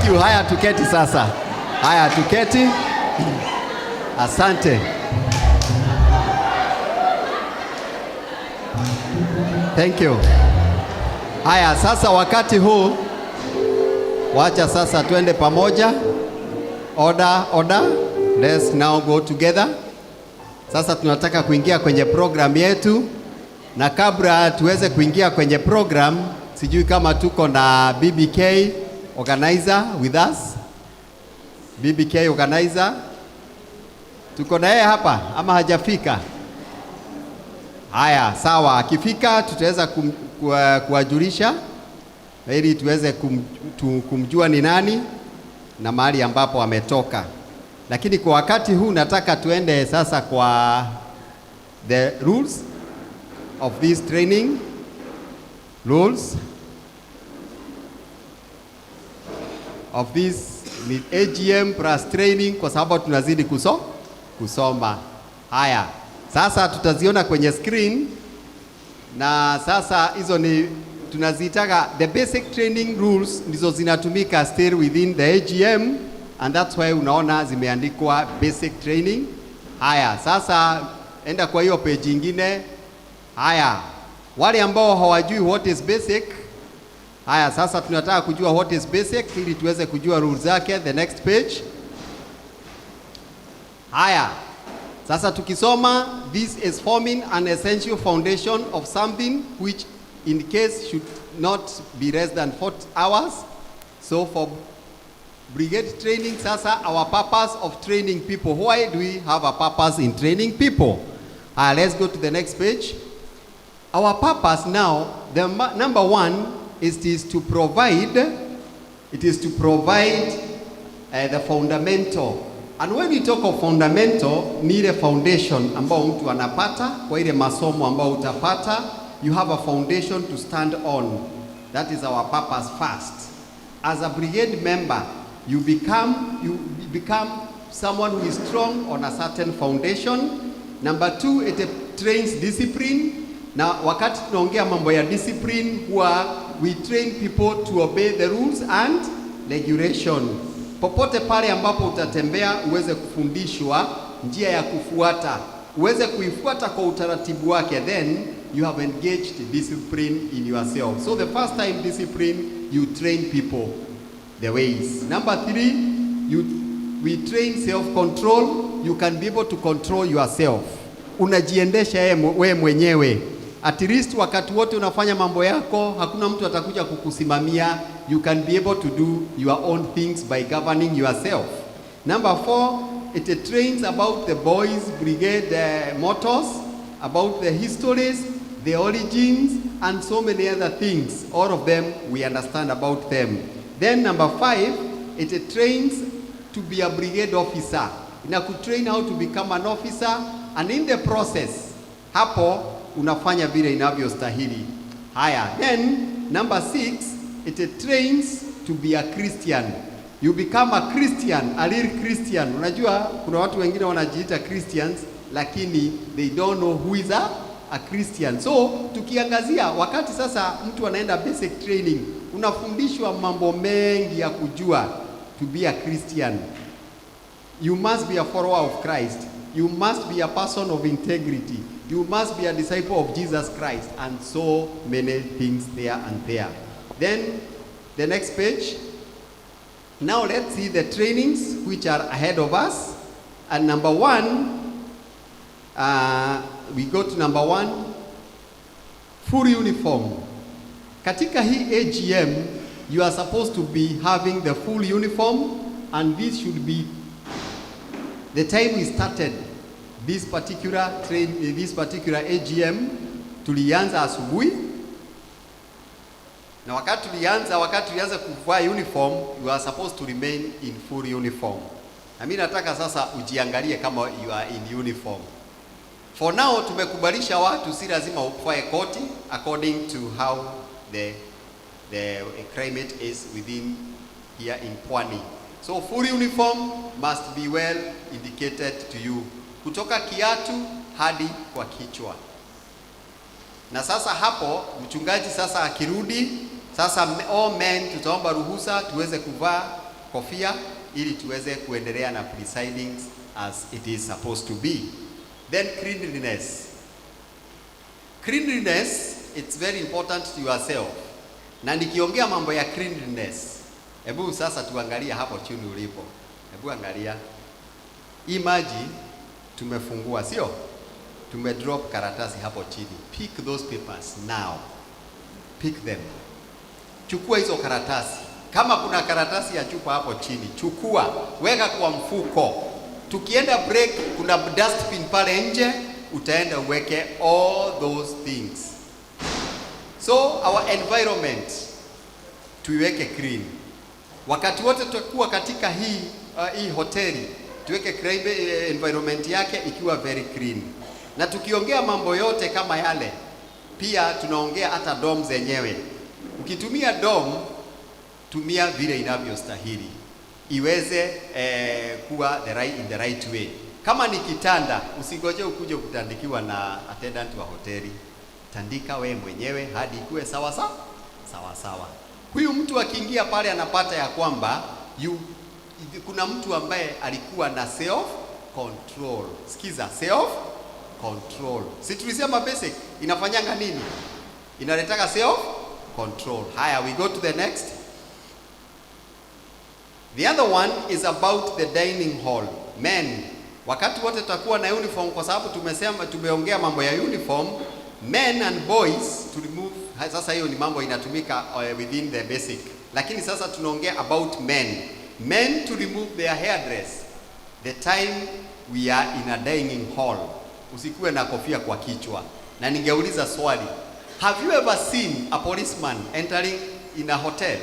Thank you. Haya tuketi sasa. Haya tuketi. Asante. Thank you. Haya sasa wakati huu wacha sasa tuende pamoja. Order. Let's now go together. Sasa tunataka kuingia kwenye program yetu, na kabla tuweze kuingia kwenye program, sijui kama tuko na BBK organizer with us. BBK organizer tuko na yeye hapa ama hajafika? Haya sawa, akifika tutaweza kuwajulisha ili tuweze kumjua ni nani na mahali ambapo ametoka. Lakini kwa wakati huu nataka tuende sasa kwa the rules of this training. Rules of this AGM plus training, kwa sababu tunazidi kusoma. Haya sasa tutaziona kwenye screen, na sasa hizo ni tunazitaka the basic training rules, ndizo zinatumika still within the AGM, and that's why unaona zimeandikwa basic training. Haya sasa enda kwa hiyo page nyingine. Haya wale ambao hawajui what is basic, haya sasa tunataka kujua what is basic ili tuweze kujua rules zake. The next page. Haya sasa tukisoma, this is forming an essential foundation of something which in case should not be less than 40 hours. So for brigade training, sasa our purpose of training people. Why do we have a purpose in training people? Let's go to the next page. Our purpose now, the number one is to provide the fundamental. And when we talk of fundamental, ni ile foundation ambao mtu anapata kwa ile masomo ambao utapata. You have a foundation to stand on. That is our purpose first. As a brigade member, you become someone who is strong on a certain foundation. Number two, it trains discipline. Na wakati tunaongea mambo ya discipline, we train people to obey the rules and regulation. Popote pale ambapo utatembea uweze kufundishwa njia ya kufuata, uweze kuifuata kwa utaratibu wake, then you have engaged discipline in yourself. So the first time discipline, you train people the ways. Number three, we train self-control. You can be able to control yourself. Unajiendesha wewe mwenyewe. At least wakati wote unafanya mambo yako, hakuna mtu atakuja kukusimamia. You can be able to do your own things by governing yourself. Number four, it trains about the boys brigade mottos, about the histories, the origins, and so many other things. All of them, we understand about them. Then number five, it trains to be a brigade officer. Inakutrain how to become an officer, and in the process, hapo unafanya vile inavyostahili. Haya, then number six, it trains to be a Christian. You become a Christian, a real Christian. Unajua kuna watu wengine wanajiita Christians, lakini they don't know who is a Christian. So tukiangazia wakati sasa mtu anaenda basic training, unafundishwa mambo mengi ya kujua to be a Christian. You must be a follower of Christ. You must be a person of integrity. You must be a disciple of Jesus Christ, and so many things there and there. Then the next page. Now let's see the trainings which are ahead of us. And number one, we go to number one, full uniform. Katika hii AGM, you are supposed to be having the full uniform, and this should be the time we started this particular AGM. Tulianza asubuhi, na wakati tulianza kuvaa uniform, you are supposed to remain in full uniform. Na mimi nataka sasa ujiangalie kama you are in uniform. For now tumekubalisha watu si lazima uvae koti according to how the climate is within here in Pwani. So full uniform must be well indicated to you, kutoka kiatu hadi kwa kichwa. Na sasa hapo mchungaji sasa akirudi, sasa all men tutaomba ruhusa tuweze kuvaa kofia ili tuweze kuendelea na presiding as it is supposed to be. Then cleanliness. Cleanliness, it's very important to yourself. Na nikiongea mambo ya cleanliness, hebu sasa tuangalia hapo chini ulipo. Hebu angalia. Hii maji tumefungua, sio? Tumedrop karatasi hapo chini. Pick those papers now. Pick them. Chukua hizo karatasi. Kama kuna karatasi ya chupa hapo chini, chukua, weka kwa mfuko. Tukienda break, kuna dustbin pale nje, utaenda uweke all those things. So our environment tuiweke clean. Wakati wote tutakuwa katika hii hoteli, tuweke environment yake ikiwa very clean. Na tukiongea mambo yote kama yale, pia tunaongea hata dom zenyewe. Ukitumia dom, tumia vile inavyostahili, iweze kuwa in the right way. Kama ni kitanda, usigoje ukuje kutandikiwa na attendant wa hoteli. Tandika we mwenyewe hadi ikuwe sawa sawa. Huyu mtu akiingia pale anapata ya kwamba kuna mtu ambaye alikuwa na self control. Sikiza, self control. Si tulisema basic inafanyanga nini? Inaletaka self control. Haya, we go to the next. The other one is about the dining hall. Men, wakati wote tutakuwa na uniform kwa sababu tumeongea mambo ya uniform. Men and boys to remove. Sasa hiyo ni mambo inatumika within the basic. Lakini sasa tunaongea about men. Men to remove their hairdress the time we are in a dining hall. Usikuwe na kofia kwa kichwa. Na ningeuliza swali. Have you ever seen a policeman entering in a hotel?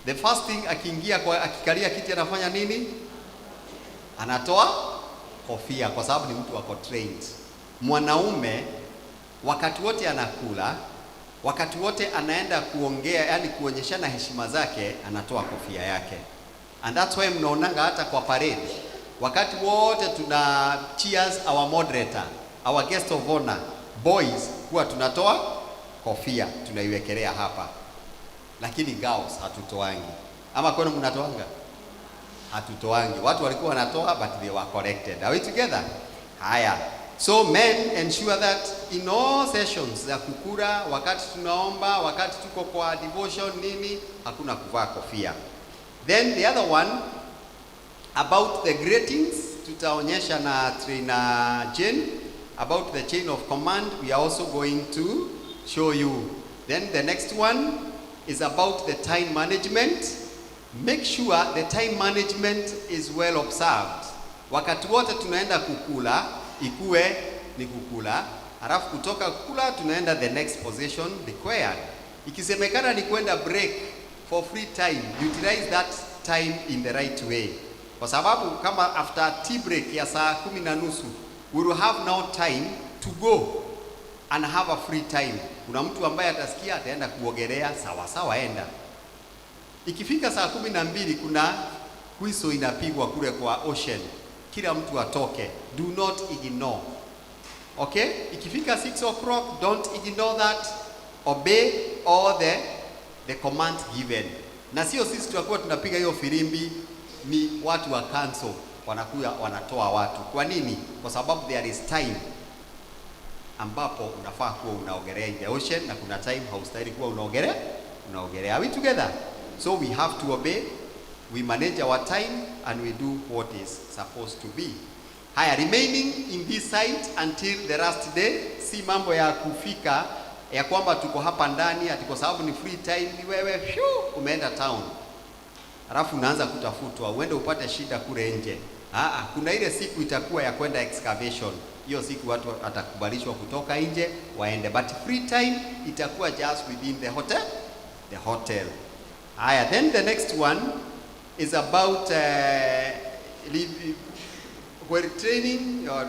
The first thing akikalia kiti anafanya nini? Anatoa kofia kwa sababu ni mtu wako trained. Mwanaume wakati wote anakula, wakati wote anaenda kuongea, yani kuonyeshana heshima zake, anatoa kofia yake. And that's why mnaonanga hata kwa parade, wakati wote tuna cheers our moderator, our guest of honor, boys, huwa tunatoa kofia, tunaiwekelea hapa. Lakini girls hatutoangi. Ama kwenu mnatoanga? Hatutoangi. Watu walikuwa wanatoa but they were corrected. Are we together? Haya. So men ensure that in all sessions za kukura, wakati tunaomba, wakati tuko kwa devotion nini, hakuna kuvaa kofia. Then the other one about the greetings, tutaonyesha na trainer Jane about the chain of command. We are also going to show you. Then the next one is about the time management. Make sure the time management is well observed. Wakati wote tunaenda kukula, ikuwe ni kukula, halafu kutoka kukula tunaenda the next position required. Ikisemekana ni kwenda break for free time, utilize that time in the right way. Kwa sababu kama after tea break ya saa 10:30, we will have now time to go and have a free time. Kuna mtu ambaye atasikia ataenda kuogelea, sawa enda. Ikifika saa 12 kuna whistle inapigwa kule kwa ocean. Kila mtu atoke. Do not ignore. Okay? Ikifika 6 o'clock, don't ignore that. Obey all the command given. Na sio sisi tutakuwa tunapiga hiyo filimbi, ni watu wa council wanakuja wanatoa watu. Kwa nini? Kwa sababu there is time ambapo unafaa kuwa unaogelea in the ocean na kuna time haustahili kuwa unaogelea. Are we together? So we have to obey, we manage our time and we do what is supposed to be. Haya, remaining in this site until the last day. Si mambo ya kufika ya kwamba tuko hapa ndani ati kwa sababu ni free time, ni wewe umeenda town, alafu unaanza kutafutwa uende upate shida kule nje. Kuna ile siku itakuwa ya kwenda excavation. Hiyo siku watu atakubalishwa kutoka nje waende, but free time itakuwa just within the hotel. Haya, then the next one is about where training or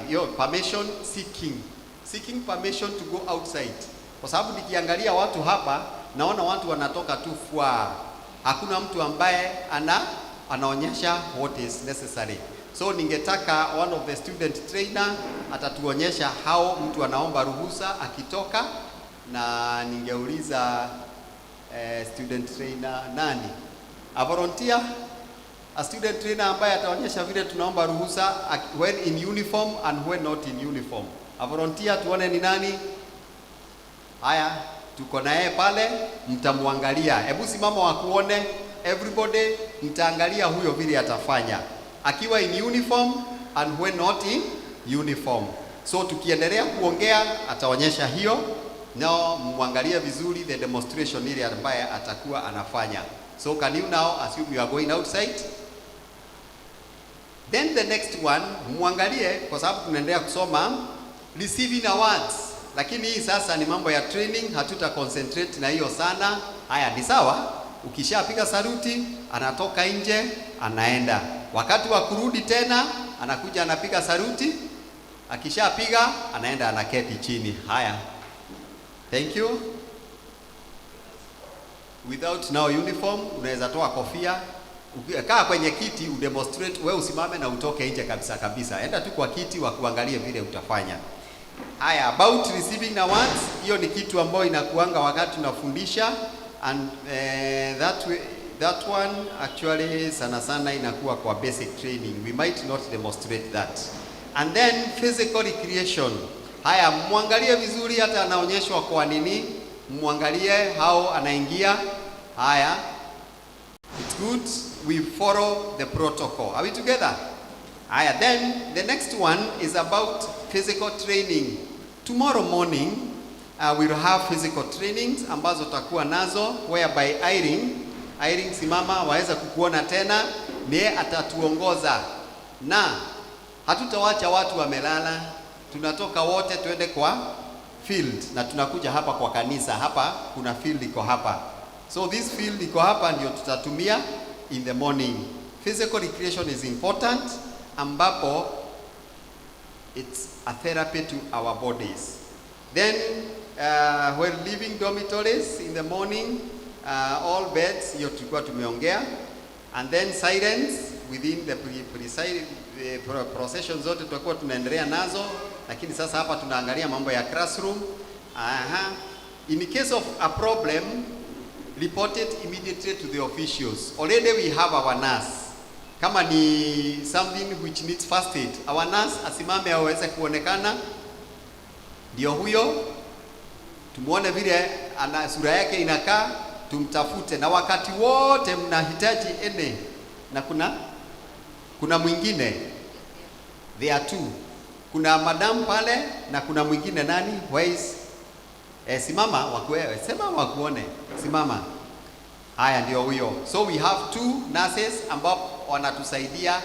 your permission seeking permission to go outside. Kwa sababu nikiangalia watu hapa naona watu wanatoka tu hakuna mtu ambaye anaonyesha what is necessary. So ningetaka one of the student trainer atatuonyesha how mtu anaomba ruhusa akitoka, na ningeuliza student trainer nani? A volunteer, a student trainer ambaye ataonyesha vile tunaomba ruhusa when in uniform and when not in uniform. A volunteer, tuone ni nani? Haya, tuko na yeye pale, mtamwangalia. Hebu simama wakuone, everybody, mtaangalia huyo vile atafanya akiwa in uniform and when not in uniform. So tukiendelea kuongea ataonyesha hiyo, na muangalie vizuri the demonstration ile ambaye atakuwa anafanya. So can you now assume you are going outside? Then the next one, muangalie kwa sababu tunaendelea kusoma receiving awards. Lakini hii sasa ni mambo ya training, hatuta concentrate na hiyo sana. Haya, ni sawa. Ukishapiga saluti, anatoka nje, anaenda. Wakati wa kurudi tena, anakuja anapiga saluti. Akishapiga, anaenda anaketi chini. Haya. Thank you. Without now uniform, unaweza toa kofia. Ukikaa kwenye kiti, udemonstrate, wewe usimame na utoke nje kabisa kabisa. Enda tu kwa kiti wa kuangalia vile utafanya. Haya, about receiving awards, hiyo ni kitu ambayo inakuanga wakati tunafundisha, and that one actually sana sana inakuwa kwa basic training. We might not demonstrate that. And then physical recreation. Haya, muangalie vizuri, hata anaonyeshwa kwa nini, muangalie how anaingia. Haya, it's good we follow the protocol. Are we together? Haya, then the next one is about physical training. Tomorrow morning we'll have physical trainings ambazo takuwa nazo, whereby Irene simama, waweza kukuona tena, ndiye atatuongoza, na hatutawacha watu wamelala. Tunatoka wote tuende kwa field, na tunakuja hapa kwa kanisa. Hapa kuna field iko hapa, so this field iko hapa ndio tutatumia in the morning. Physical recreation is important, ambapo it's a therapy to our bodies. Then when leaving dormitories in the morning, all beds, hiyo tulikuwa tumeongea, and then silence within the procession zote tutakuwa tunaendelea nazo, lakini sasa hapa tunaangalia mambo ya classroom. In case of a problem, report it immediately to the officials. Already we have our nurse. Kama ni something which needs first aid, our nurse asimame aweze kuonekana, ndio huyo, tumuone vile ana sura yake inakaa, tumtafute. Na wakati wote mnahitaji ene, na kuna mwingine, there are two, kuna madam pale na kuna mwingine nani, where is simama wakuewe, sema wakuone, simama. Haya, ndio huyo. So we have two nurses ambao wanatusaidia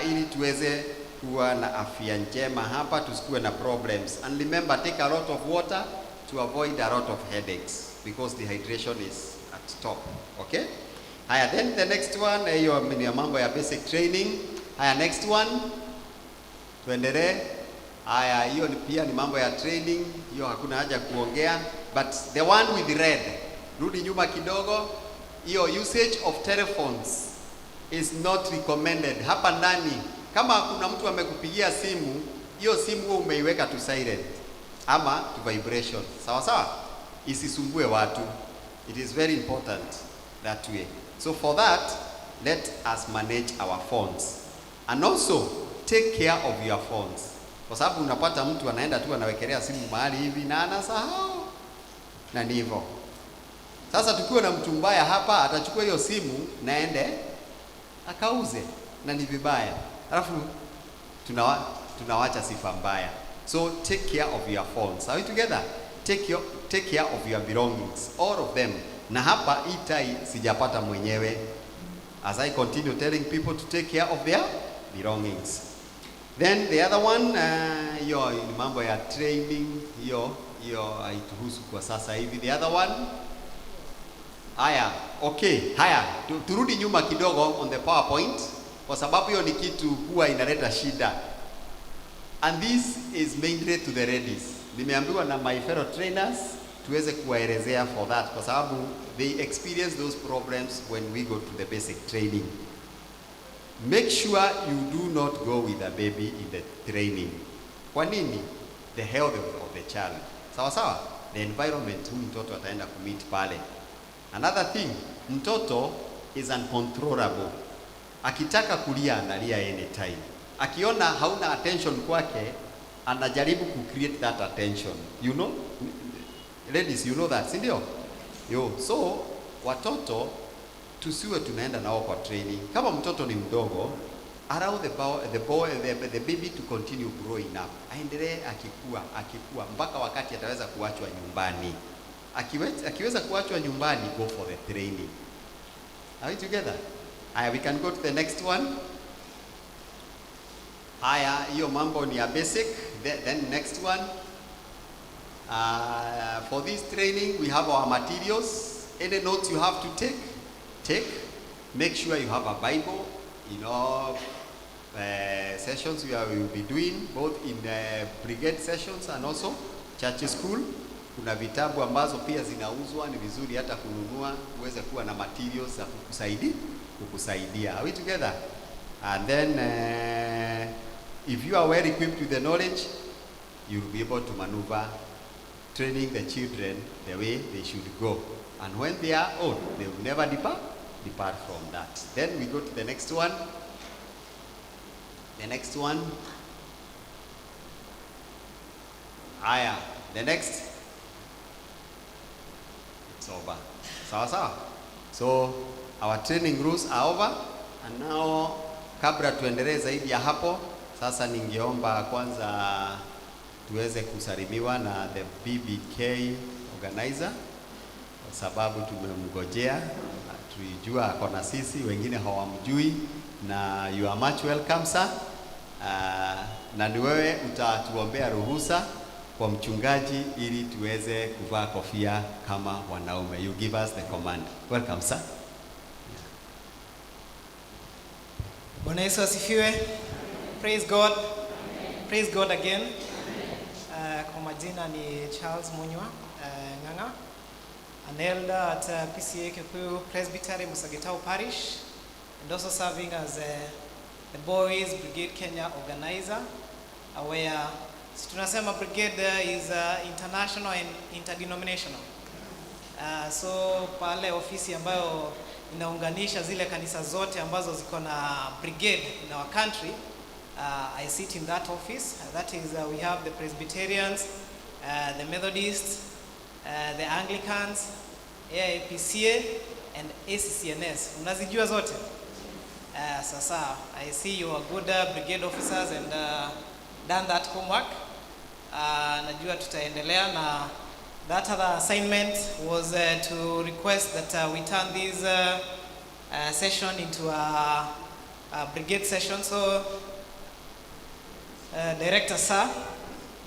ili tuweze kuwa na afya njema hapa, tusikuwe na problems. And remember, take a lot of water to avoid a lot of headaches, because dehydration is at top. Okay? Haya, then the next one, hiyo ni mambo ya basic training. Haya, next one, tuendelee. Haya, hiyo pia ni mambo ya training, hiyo hakuna haja kuongea. But the one with red, rudi nyuma kidogo. Hiyo usage of telephones is not recommended. Hapa ndani, kama kuna mtu amekupigia simu, hiyo simu wewe umeiweka to silent ama to vibration. Sawa sawa? Isisumbue watu. It is very important that way. So for that, let us manage our phones. And also, take care of your phones. Kwa sababu unapata mtu anaenda tu anawekelea simu mahali hivi na anasahau. Na ndivyo. Sasa tukiwa na mtu mbaya hapa, atachukua hiyo simu na ende akauze, na ni vibaya. Alafu tunawacha sifa mbaya. So take care of your phones. Are we together? Take care of your belongings, all of them. Na hapa itai sijapata mwenyewe. As I continue telling people to take care of their belongings. Then the other one, hiyo ni mambo ya training, hiyo haituhusu kwa sasa hivi. The other one, haya, okay, haya, turudi nyuma kidogo on the PowerPoint, kwa sababu hiyo ni kitu huwa inaleta shida. And this is mainly to the ladies. Nimeambiwa na my fellow trainers tuweze kuwaelezea for that, kwa sababu they experience those problems when we go to the basic training. Make sure you do not go with a baby in the training. Kwa nini? The health of the child. Sawa sawa? The environment mtoto ataenda kumit pale. Another thing, mtoto is uncontrollable. Akitaka kulia analia anytime. Akiona hauna attention kwake, anajaribu ku create that attention. You know? Ladies, you know that, si ndio? Yo, so watoto tusiwe tunaenda nao kwa training. Kama mtoto ni mdogo, allow the baby to continue growing up. Aendelee akikua mpaka wakati ataweza kuachwa nyumbani. Akiweza kuachwa nyumbani, go for the training. Are we together? We can go to the next one. Haya, hiyo mambo ni ya basic. Then next one. For this training, we have our materials. Any notes you have to take. Make sure you have a Bible. You know, sessions we will be doing both in the brigade sessions and also church school. Kuna vitabu ambazo pia zinauzwa, ni vizuri hata kununua uweze kuwa na materials za kukusaidia. Are we together? And then if you are well equipped with the knowledge, you will be able to maneuver training the children the way they should go. And when they are old, they will never depart from that. Then we go to the next one. The next one. Aya, the next. It's over. Sawa. So our training rules are over. And now, kabla tuendelee zaidi ya hapo, sasa ningeomba kwanza tuweze kusalimiwa na the BBK organizer, kwa sababu tumemngojea, tulijua ako na sisi, wengine hawamjui, na you are much welcome sir. Na ni wewe utatuombea ruhusa kwa mchungaji ili tuweze kuvaa kofia kama wanaume. You give us the command. Welcome sir. Bwana Yesu asifiwe. Praise God. Praise God again. Kwa majina ni Charles Munywa Ng'ang'a, an elder at PCA Kikuyu Presbytery Musagitau Parish, and also serving as the Boys Brigade Kenya organizer, where tunasema brigade is international and interdenominational. So pale ofisi ambayo inaunganisha zile kanisa zote ambazo ziko na brigade in our country, I sit in that office. That is, we have the Presbyterians, the Methodists, the Anglicans, AIPCA, and ACCNS. Unazijua zote? Sasa, I see you are good brigade officers and done that homework. Najua tutaendelea na that other assignment was to request that we turn this session into a brigade session. So, Director sir,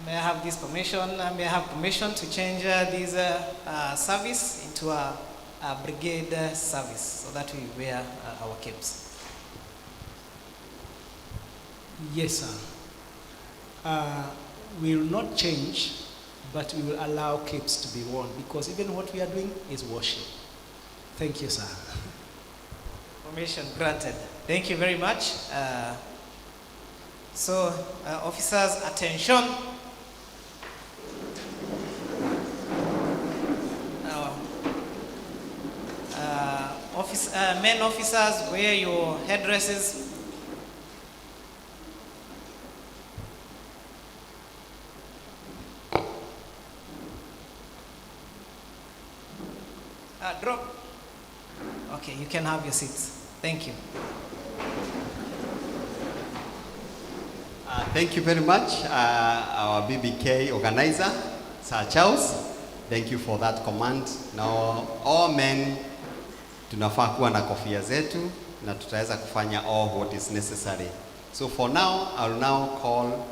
may I have this permission? May I have permission to change this service into a brigade service so that we wear our capes? Yes, sir. We will not change, but we will allow capes to be worn because even what we are doing is worship. Thank you, sir. Permission granted. Thank you very much. So, officers, attention. Men officers, wear your headdresses. Drop. Okay, you can have your seats. Thank you. Thank you very much, our BBK organizer, Sir Charles. Thank you for that command. Now, all men tunafaa kuwa na kofia zetu na tutaweza kufanya all what is necessary. So for now, I'll now call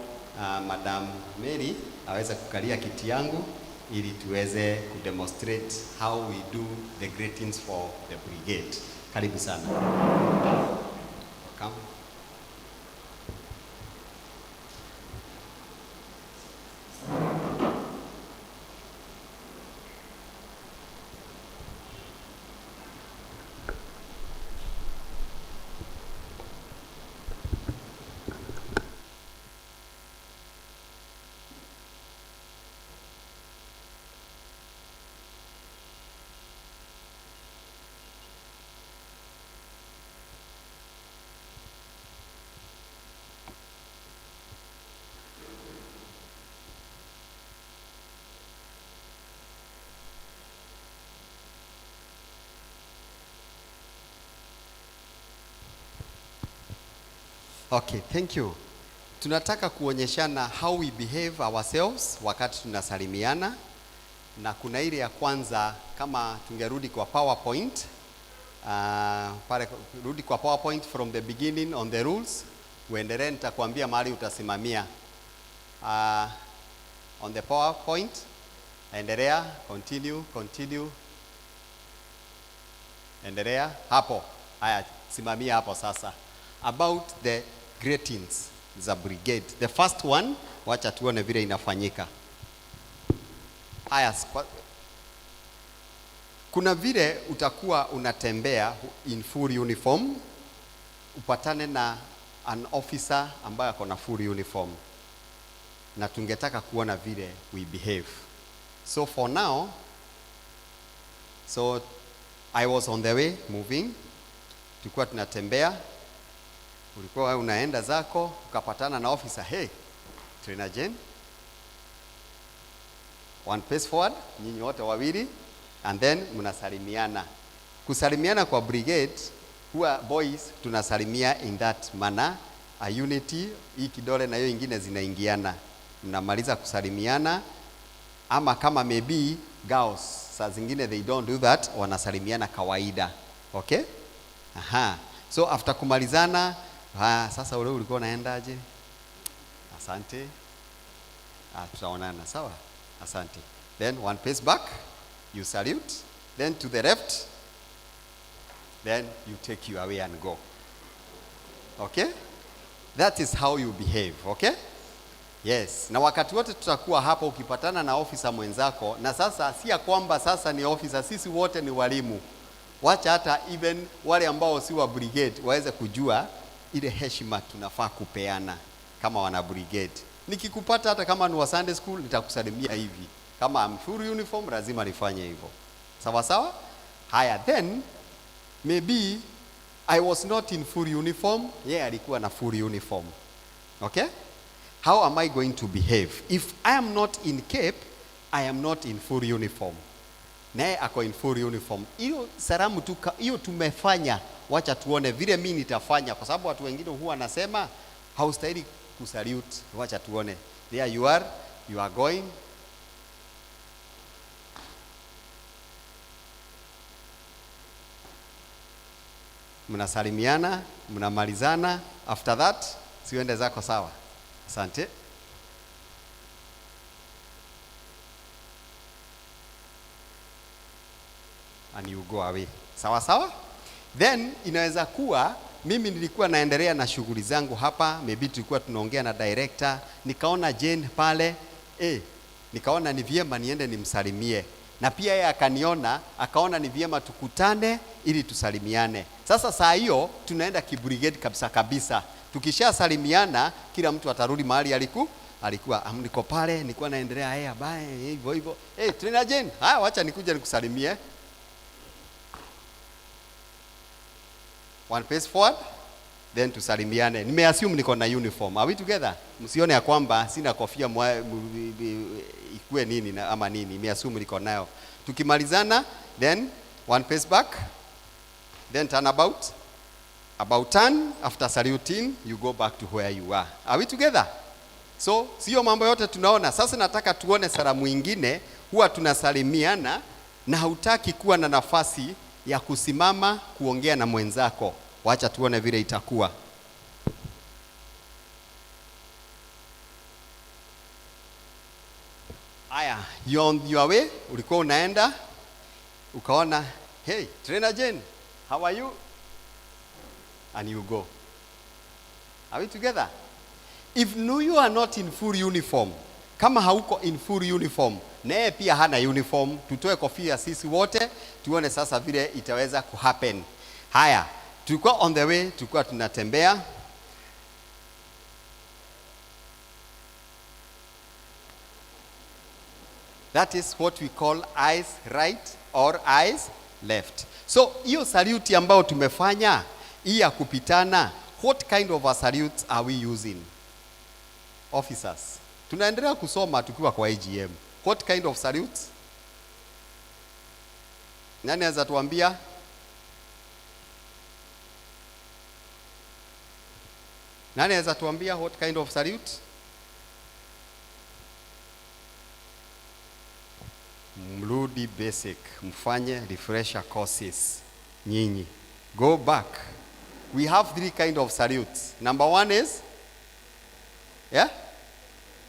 Madam Mary aweze kukalia kiti yangu ili tuweze kudemonstrate how we do the greetings for the brigade. Karibu sana. Welcome. Okay, thank you. Tunataka kuonyeshana how we behave ourselves wakati tunasalimiana, na kuna ile ya kwanza, kama tungerudi kwa PowerPoint, rudi kwa PowerPoint from the beginning on the rules, uendelee, nitakwambia mahali utasimamia. On the PowerPoint, endelea, continue, endelea hapo. Haya, simamia hapo sasa. About the greetings za brigade. The first one, wacha tuone vile inafanyika. Haya, kuna vile utakuwa unatembea in full uniform, upatane na an officer ambaye ako na full uniform, na tungetaka kuona vile we behave. So for now, so I was on the way moving, tulikuwa tunatembea, ulikuwa unaenda zako, ukapatana na officer. Hey, Trainer Jane, one pace forward, nyinyi wote wawili, and then mnasalimiana. Kusalimiana kwa brigade, huwa boys tunasalimia in that manner, a unity, hii kidole na hiyo ingine zinaingiana. Mnamaliza kusalimiana, ama kama maybe girls, saa zingine they don't do that, wanasalimiana kawaida. Okay? Aha. So after kumalizana, sasa ule ulikuwa unaendaje? Asante. Tutaonana, sawa? Asante. Then one pace back, you salute, then to the left, then you take you away and go. Okay? That is how you behave, okay? Yes. Na wakati wote tutakuwa hapa, ukipatana na officer mwenzako, na sasa si ya kwamba sasa ni officer, sisi wote ni walimu. Wacha hata even wale ambao si wa brigade waweze kujua ile heshima tunafaa kupeana kama wana brigade. Nikikupata hata kama ni wa Sunday school, nitakusalimia hivi. Kama I'm full uniform, lazima nifanye hivyo. Sawa sawa? Haya, then maybe I was not in full uniform, yeye alikuwa na full uniform. Okay? How am I going to behave? If I am not in cape, I am not in full uniform. Naye ako in full uniform. Hiyo salamu tu, hiyo tumefanya. Wacha tuone vile mimi nitafanya, kwa sababu watu wengine huwa nasema haustahili kusalute. Wacha tuone. There you are going. Mnasalimiana, mnamalizana. After that, siwende zako, sawa? Asante. And you go away. Sawa sawa? Then inaweza kuwa mimi nilikuwa naendelea na shughuli zangu hapa, maybe tulikuwa tunaongea na director, nikaona Jane pale, nikaona ni vyema niende nimsalimie. Na pia yeye akaniona, akaona ni vyema tukutane ili tusalimiane. Sasa saa hiyo tunaenda kibrigade kabisa kabisa. Tukisha salimiana, kila mtu atarudi mahali alikuwa niko pale, nilikuwa naendelea bye hivyo. Trainer Jane, wacha nikuja nikusalimie. One pace forward, then tusalimiane. Nimeassume niko na uniform. Are we together? Msione ya kwamba sina kofia ikue nini ama nini. Nimeassume niko nayo. Tukimalizana, then one pace back, then turn about turn. After saluting, you go back to where you are. Are we together? So, sio mambo yote tunaona. Sasa nataka tuone salamu ingine, huwa tunasalimiana na hautaki kuwa na nafasi ya kusimama kuongea na mwenzako. Wacha tuone vile itakuwa. Aya, you on your way, ulikuwa unaenda, ukaona, hey, Trainer Jane, how are you? And you go. Are we together? If you are not in full uniform, kama hauko in full uniform, naye pia hana uniform, tutoe kofia sisi wote, tuone sasa vile itaweza kuhappen. Haya, tulikuwa on the way, tulikuwa tunatembea. That is what we call eyes right or eyes left. So, hiyo salute ambayo tumefanya, hii ya kupitana, what kind of a salute are we using? Officers. Tunaendelea kusoma tukiwa kwa AGM. What kind of salute? Nani anaweza tuambia? Nani anaweza tuambia what kind of salute? Mrudi basic, mfanye refresher courses. Nyinyi go back. We have 3 kind of salutes. Number 1 is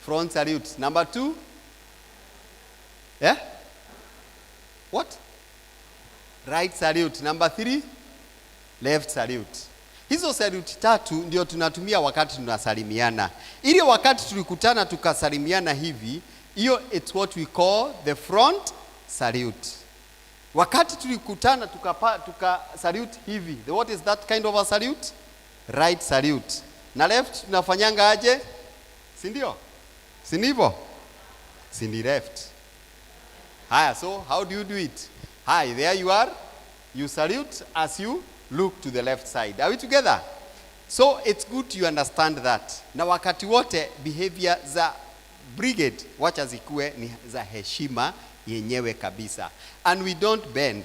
front salute. Number 2 what? Right salute. Number 3 left salute. Hizo salute 3 ndio tunatumia wakati tunasalimiana. Ile wakati tulikutana tukasalimiana hivi, hiyo it's what we call the front salute. Wakati tulikutana tuka salute hivi, what is that kind of a salute? Right salute. Na left tunafanyanga aje? Si ndio? Si ndivyo? Si ni left. Haya, so how do you do it? Hi, there you are. You salute as you look to the left side. Are we together? So it's good you understand that. Na wakati wote behavior za brigade wacha zikuwe ni za heshima yenyewe kabisa. And we don't bend.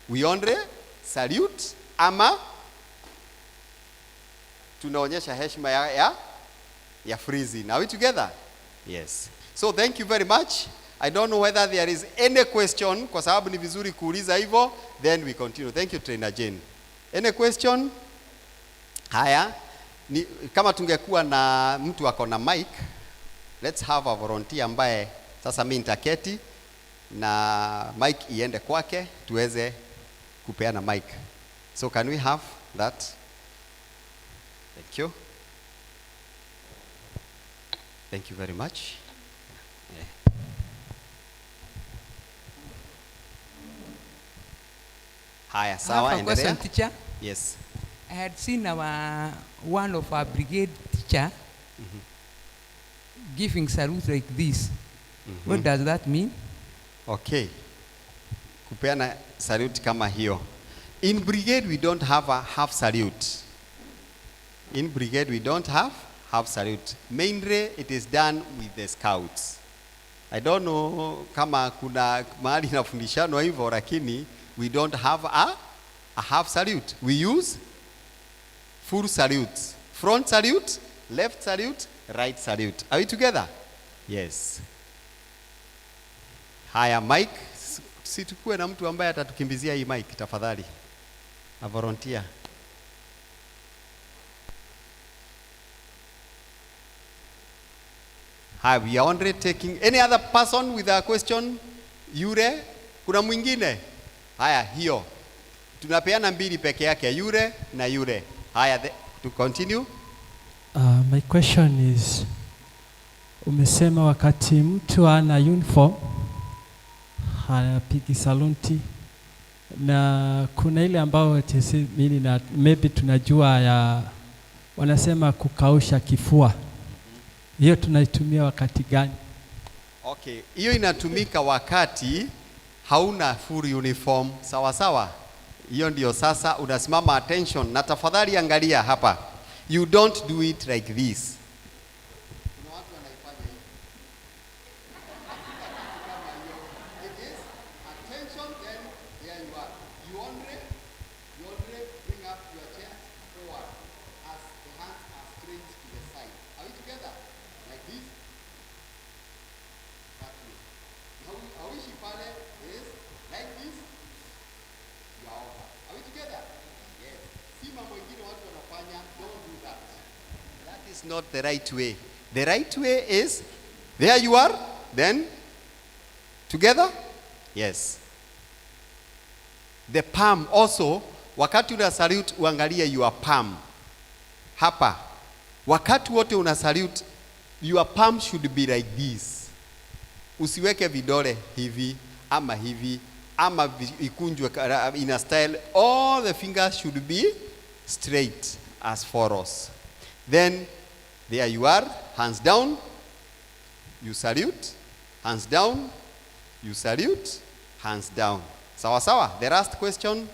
We only salute ama tunaonyesha heshima ya freezing. Are we together? Yes. So thank you very much. I don't know whether there is any question kwa sababu ni vizuri kuuliza hivyo, then we continue. Thank you, Trainer Jane. Any question? Haya, kama tungekuwa na mtu ako na mic, let's have a volunteer ambaye sasa mimi nitaketi na mic iende kwake tuweze kupeana mic. So can we have that? Thank you. Thank you very much. Yeah. Haya, sawa, I have a question, teacher. Yes. I had seen one of our brigade teacher giving salute like this. What does that mean? Okay. Kupeana salute kama hiyo. In brigade we don't have a half salute. In brigade we don't have half salute. Mainly it is done with the scouts. I don't know kama kuna mahali nafundishano hivyo, lakini we don't have a half salute. We use full salute. Front salute, left salute, right salute. Are we together? Yes. Haya, Mike, si tukue na mtu ambaye atatukimbizia hii mic tafadhali. A volunteer. Hi, we are only taking any other person with a question? Yure? Kuna mwingine? Haya, hiyo. Tunapeana mbili peke yake, yure na yure. Haya, to continue. My question is, umesema wakati mtu ana uniform anapigi saluti, na kuna ile ambao mimi na maybe tunajua ya wanasema kukausha kifua. Hiyo tunaitumia wakati gani? Okay, hiyo inatumika wakati hauna full uniform. Sawa sawa. Hiyo ndio sasa unasimama, attention, na tafadhali angalia hapa. You don't do it like this. Kuna watu wanaifanya hivi. It is attention, then there you are. You only bring up your chest forward as the hands are straight to the side. Are we together? Like this? That way. Hawishi pale is like this. You are over. Are we together? Yes. Si mambo mengine watu wanafanya, don't do that. That is not the right way. The right way is, there you are, then together. Yes. The palm also, wakati una salute uangalie your palm. Hapa. Wakati wote una salute, your palm should be like this. Usiweke vidole hivi ama hivi ama ikunjwe in a style. All the fingers should be straight as follows. Then there you are, hands down, you salute, hands down, you salute, hands down. Sawa sawa. The last question.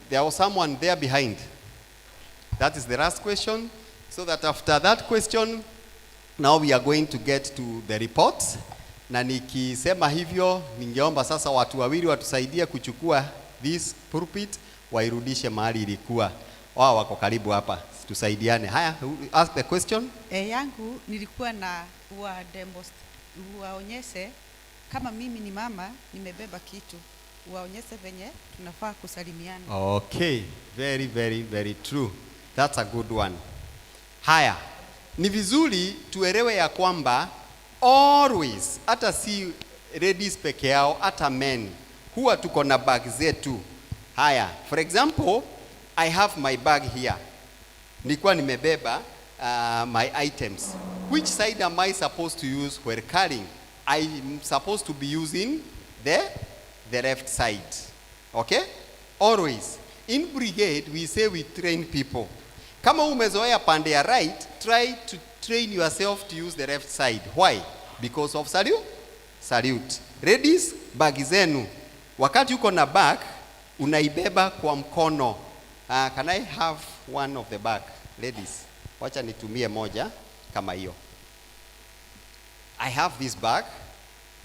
There was someone there behind. That is the last question. So that after that question, now we are going to get to the reports. Na nikisema hivyo, ningeomba sasa watu wawili watusaidie kuchukua this pulpit wairudishe mahali ilikuwa. Wao wako karibu hapa, tusaidiane. Haya, ask the question. Yangu nilikuwa na waonyeshe kama mimi ni mama nimebeba kitu, waonyeshe venye tunafaa kusalimiana. Okay, very very very true. That's a good one. Haya, ni vizuri tuelewe ya kwamba always, hata si ladies peke yao, hata men huwa tuko na bag zetu. Haya, for example, I have my bag here. Nilikuwa nimebeba my items. Which side am I supposed to use when carrying? I'm supposed to be using the left side. Okay? Always. In brigade, we say we train people. Kama umezoea pande ya right, try to train yourself to use the left side. Why? Because of salute. Ladies, bag zenu. Wakati uko na bag, unaibeba kwa mkono. Can I have one of the bag? Ladies, wacha nitumie moja kama hiyo. I have this bag.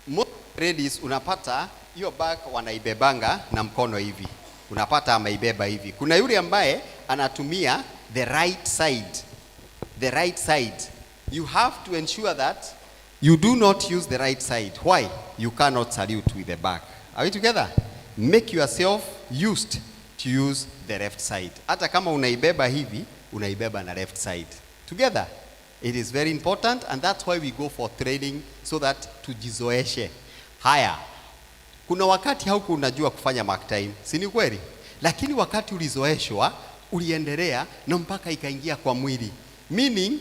Most ladies unapata hiyo bag wanaibebanga na mkono hivi. Unapata ameibeba hivi. Kuna yule ambaye anatumia the right side. The right side. You have to ensure that you do not use the right side. Why? You cannot salute with the bag. Are we together? Make yourself used to use the left side. Hata kama unaibeba hivi, unaibeba na left side. Together. It is very important, and that's why we go for training, so that tujizoeshe. Haya, kuna wakati hauku unajua kufanya mark time, si ni kweli? Lakini wakati ulizoeshwa, uliendelea na mpaka ikaingia kwa mwili. Meaning,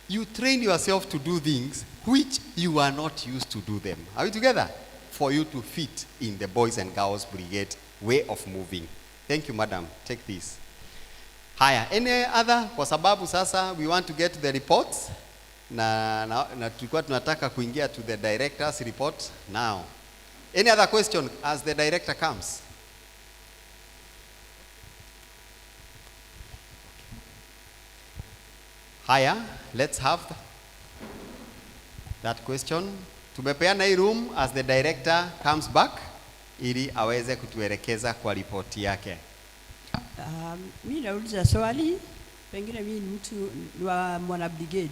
you train yourself to do things which you are not used to do them. Are we together? For you to fit in the Boys and Girls Brigade way of moving. Thank you, madam. Take this. Haya, any other? Kwa sababu sasa we want to get to the reports na tulikuwa tunataka kuingia to the director's report now. Any other question as the director comes? Haya, let's have that question. Tumepeana hii room as the director comes back ili aweze kutuelekeza kwa ripoti yake. Mimi nauliza swali, pengine mimi ni mtu wa mwana brigade.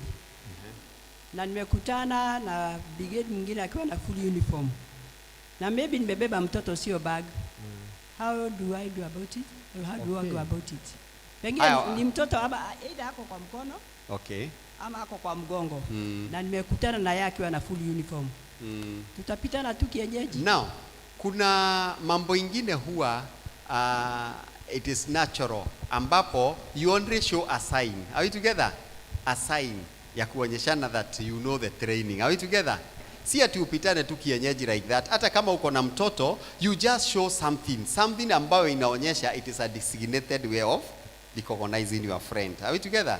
Na nimekutana na brigade mwingine akiwa na full uniform. Na maybe nimebeba mtoto sio bag. How do I do about it? Or how do I go about it? Pengine ni mtoto ama either ako kwa mkono. Okay. Ama ako kwa mgongo. Na nimekutana na yeye akiwa na full uniform. Tutapitana tu kienyeji. Now, kuna mambo ingine huwa it is natural ambapo you only show a sign. Are we together? A sign ya kuonyeshana that you know the training. Are we together? Si ati upitane tu kienyeji like that. Hata kama uko na mtoto, you just show something ambayo inaonyesha it is a designated way of recognizing your friend. Are we together?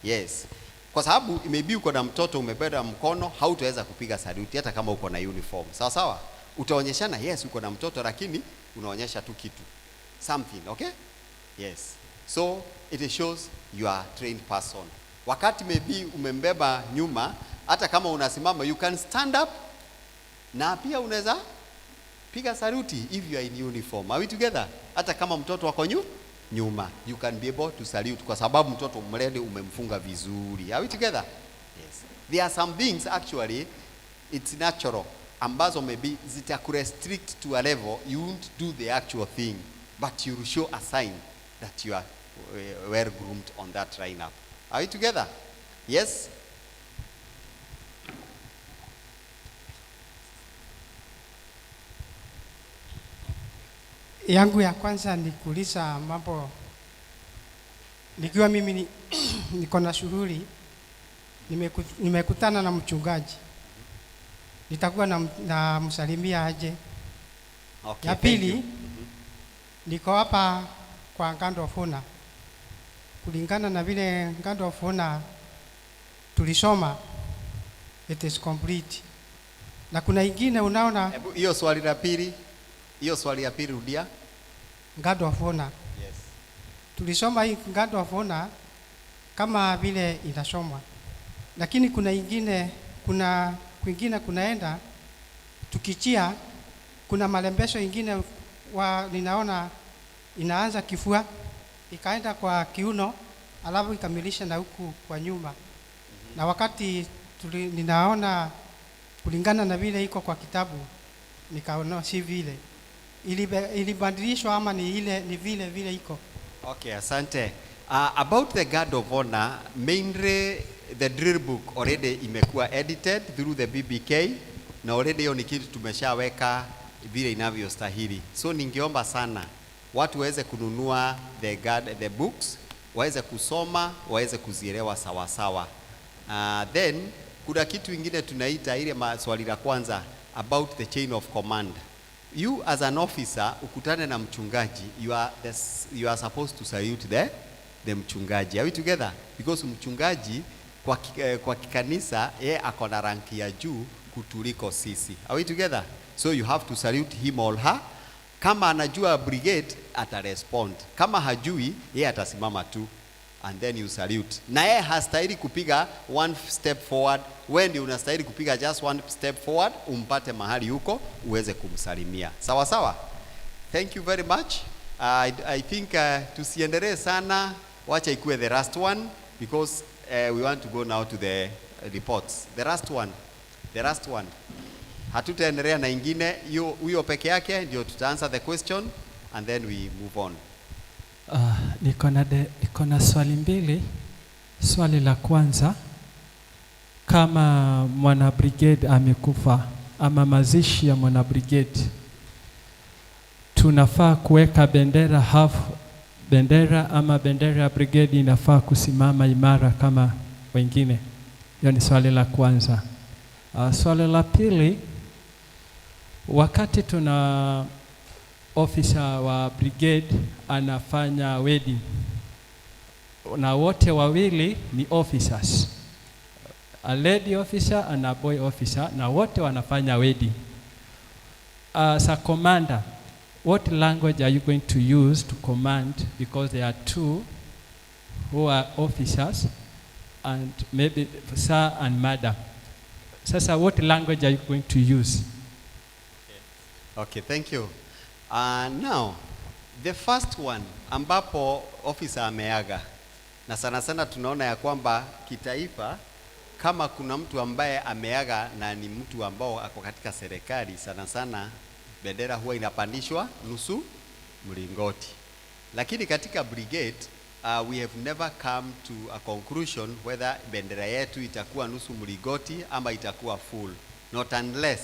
Yes. Kwa sababu maybe uko na mtoto umebeba mkono, hautaweza kupiga saluti hata kama uko na uniform. Sawa sawa? Utaonyeshana yes uko na mtoto lakini unaonyesha tu kitu. Something, okay? Yes. So it shows you are a trained person. Wakati maybe umembeba nyuma, hata kama unasimama, you can stand up na pia unaweza piga saluti if you are in uniform. Are we together? Hata kama mtoto wako nyuma, you can be able to salute kwa sababu mtoto mlele umemfunga vizuri. Are we together? Yes. There are some things actually it's natural ambazo maybe zitakurestrict to a level you won't do the actual thing, but you will show a sign that you are well groomed on that lineup. Are we together? Yes? Yangu ya kwanza ni kuuliza mambo nikiwa mimi niko na shughuli nimekutana na mchungaji. Nitakuwa na msalimia aje? Okay. Ya pili, niko hapa kwa Ngando of Honor. Kulingana na vile Ngando of Honor tulisoma, it is complete. Na kuna ingine unaona hiyo swali la pili, hiyo swali ya pili rudia. Ngando of Honor. Yes. Tulisoma hii Ngando of Honor kama vile inasomwa. Lakini kuna ingine, kuna kwingine kunaenda tukichia, kuna malembesho ingine ninaona inaanza kifua ikaenda kwa kiuno, alafu ikamilisha na huku kwa nyuma. Na wakati ninaona kulingana na vile iko kwa kitabu, nikaona si vile ilibadilishwa, ama ni ile ni vile iko. Okay, asante. About the guard of honor, mainly the drill book already imekuwa edited through the BBK, na already hiyo ni kitu tumeshaweka vile inavyostahili. So ningeomba sana watu waweze kununua the books, waweze kusoma, waweze kuzielewa sawa sawa. Then kuna kitu ingine tunaita ile swali la kwanza about the chain of command. You as an officer ukutane na mchungaji, you are supposed to salute the mchungaji. Are we together? Because mchungaji kwa kikanisa yeye ako na ranki ya juu kutuliko sisi. Are we together? So you have to salute him or her. Kama anajua brigade atarespond, kama hajui yeye atasimama tu, and then you salute. Na yeye hastahili kupiga one step forward, wewe ndio unastahili kupiga just one step forward, umpate mahali huko uweze kumsalimia. Sawa sawa? Thank you very much. I think tusiendelee sana, wacha ikuwe the last one, because we want to go now to the reports. The last one. Hatutaendelea na ingine, huyo peke yake ndio tutaanza the question and then we move on. Niko na swali mbili. Swali la kwanza, kama mwana brigade amekufa ama mazishi ya mwana brigade, tunafaa kuweka bendera bendera ama bendera ya brigade inafaa kusimama imara kama wengine? Hiyo ni swali la kwanza. Swali la pili, wakati tuna officer wa brigade anafanya wedding na wote wawili ni officers, a lady officer and a boy officer, na wote wanafanya wedding. As a commander, what language are you going to use to command, because there are two who are officers and maybe sir and madam? Sasa, what language are you going to use? Okay, thank you. Now, the first one ambapo officer ameaga, na sana sana tunaona ya kwamba kitaifa, kama kuna mtu ambaye ameaga na ni mtu ambao ako katika serikali, sana sana bendera huwa inapandishwa nusu mlingoti. Lakini katika brigade, we have never come to a conclusion whether bendera yetu itakuwa nusu mlingoti ama itakuwa full, not unless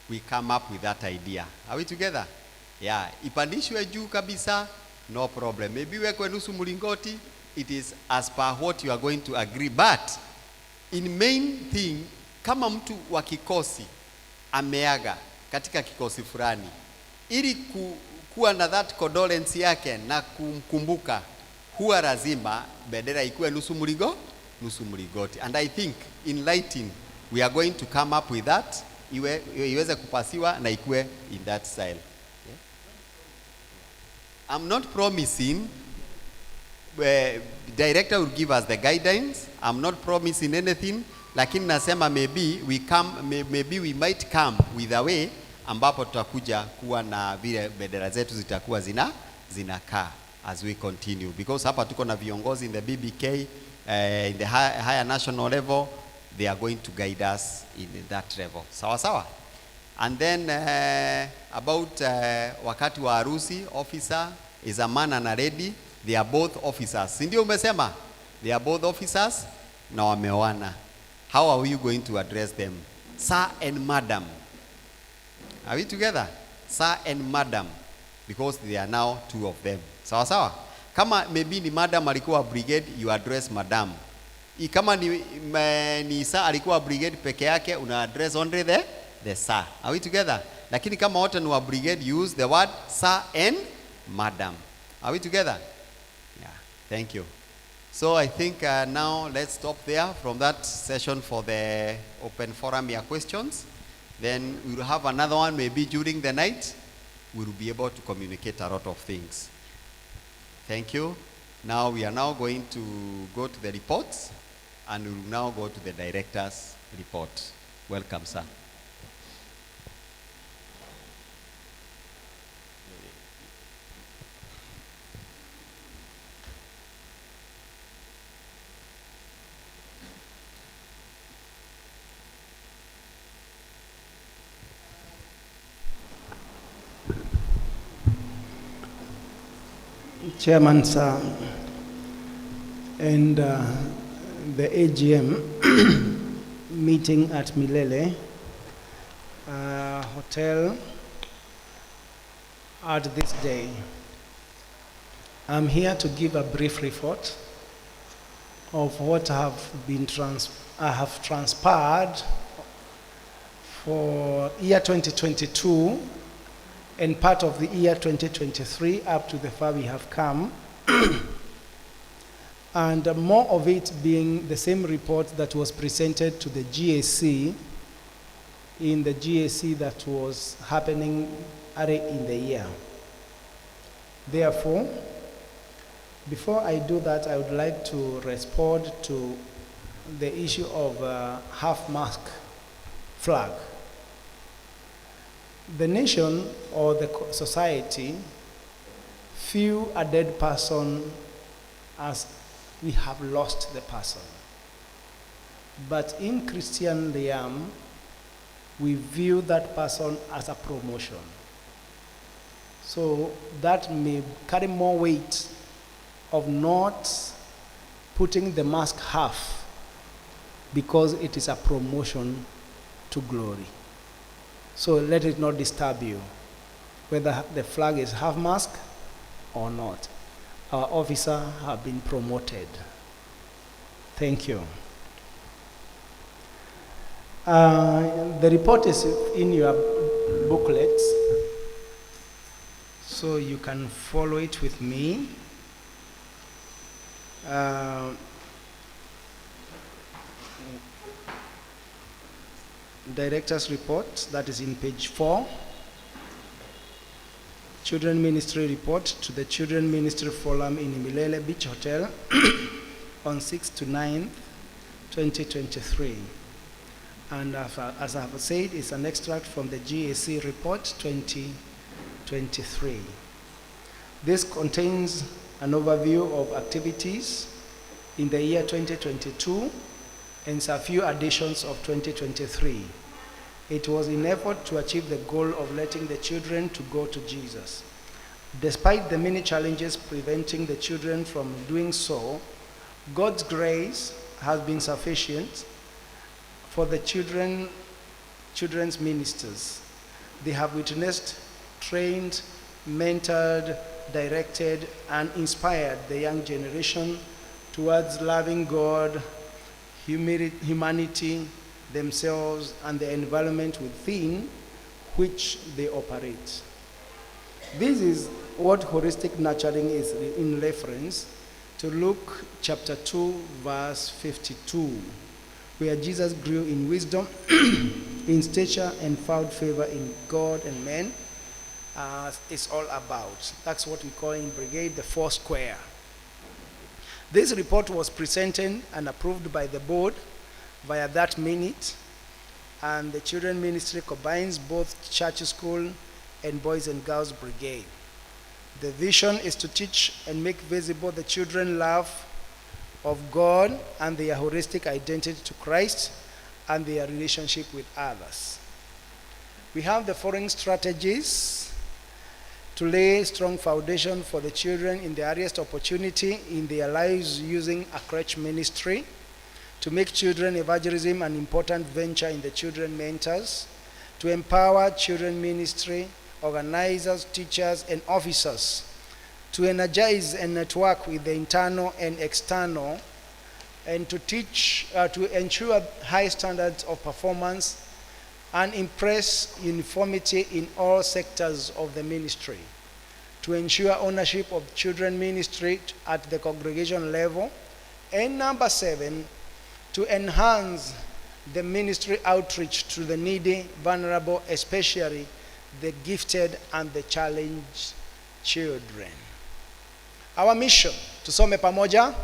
we come up with that idea. Are we together? Yeah, ipandishwe juu kabisa, no problem. Maybe wekwe nusu mlingoti, it is as per what you are going to agree. But in main thing, kama mtu wa kikosi ameaga katika kikosi fulani, ili kuwa na that condolence yake na kumkumbuka, huwa lazima bendera ikuwe nusu mlingoti. And I think in lighting we are going to come up with that, iweze kupasiwa na ikuwe in that style. I'm not promising, director will give us the guidance. I'm not promising anything, lakini nasema maybe we might come with a way ambapo tutakuja kuwa na vile bendera zetu zitakuwa zinakaa as we continue, because hapa tuko na viongozi in the BBK, in the higher national level, they are going to guide us in that level. Sawa sawa? And then about wakati wa harusi, officer is a man and a lady, they are both officers. Si ndio umesema? They are both officers na wameoana. How are you going to address them? Sir and madam. Are we together? Sir and madam, because there are now two of them. Sawa sawa? Kama maybe ni madam alikuwa brigade, you address madam. Kama ni sir alikuwa brigade peke yake, una address only the sir. Are we together? Lakini kama wote ni wa brigade, use the word sir and madam. Are we together? Yeah, thank you. So I think now let's stop there from that session for the open forum here questions. Then we will have another one maybe during the night. We will be able to communicate a lot of things. Thank you. Now we are now going to go to the reports, and we will now go to the director's report. Welcome, sir. Chairman Sir, and the AGM meeting at Milele Hotel at this day. I'm here to give a brief report of what have been transpired for year 2022 and part of the year 2023 up to the far we have come. And more of it being the same report that was presented to the GAC in the GAC that was happening early in the year. Therefore, before I do that, I would like to respond to the issue of half-mast flag. The nation or the society view a dead person as we have lost the person. But in Christian realm, we view that person as a promotion. So that may carry more weight of not putting the mask half because it is a promotion to glory. So let it not disturb you, whether the flag is half mast or not. Our officer have been promoted. Thank you. The report is in your booklets, so you can follow it with me. Director's report, that is in page 4. Children Ministry report to the Children Ministry Forum in Milele Beach Hotel on 6th to 9th, 2023. And as I have said, it's an extract from the GAC report 2023. This contains an overview of activities in the year 2022 and a few additions of 2023. It was in effort to achieve the goal of letting the children to go to Jesus. Despite the many challenges preventing the children from doing so, God's grace has been sufficient for the children's ministers. They have witnessed, trained, mentored, directed, and inspired the young generation towards loving God, humanity, themselves, and the environment within which they operate. This is what holistic nurturing is in reference to Luke chapter 2, verse 52, where Jesus grew in wisdom, in stature, and found favor in God and men. It's all about. That's what we call in Brigade the 4 square. This report was presented and approved by the board via that minute, and the children ministry combines both church school and boys and girls brigade. The vision is to teach and make visible the children's love of God and their holistic identity to Christ and their relationship with others. We have the following strategies to lay a strong foundation for the children in the earliest opportunity in their lives using a crèche ministry, to make children evangelism an important venture in the children mentors, to empower children ministry, organizers, teachers, and officers, to energize and network with the internal and external, and to teach, to ensure high standards of performance and impress uniformity in all sectors of the ministry, to ensure ownership of children ministry at the congregation level, and number 7, to enhance the ministry outreach to the needy, vulnerable, especially the gifted and the challenged children. Our mission, tusome pamoja,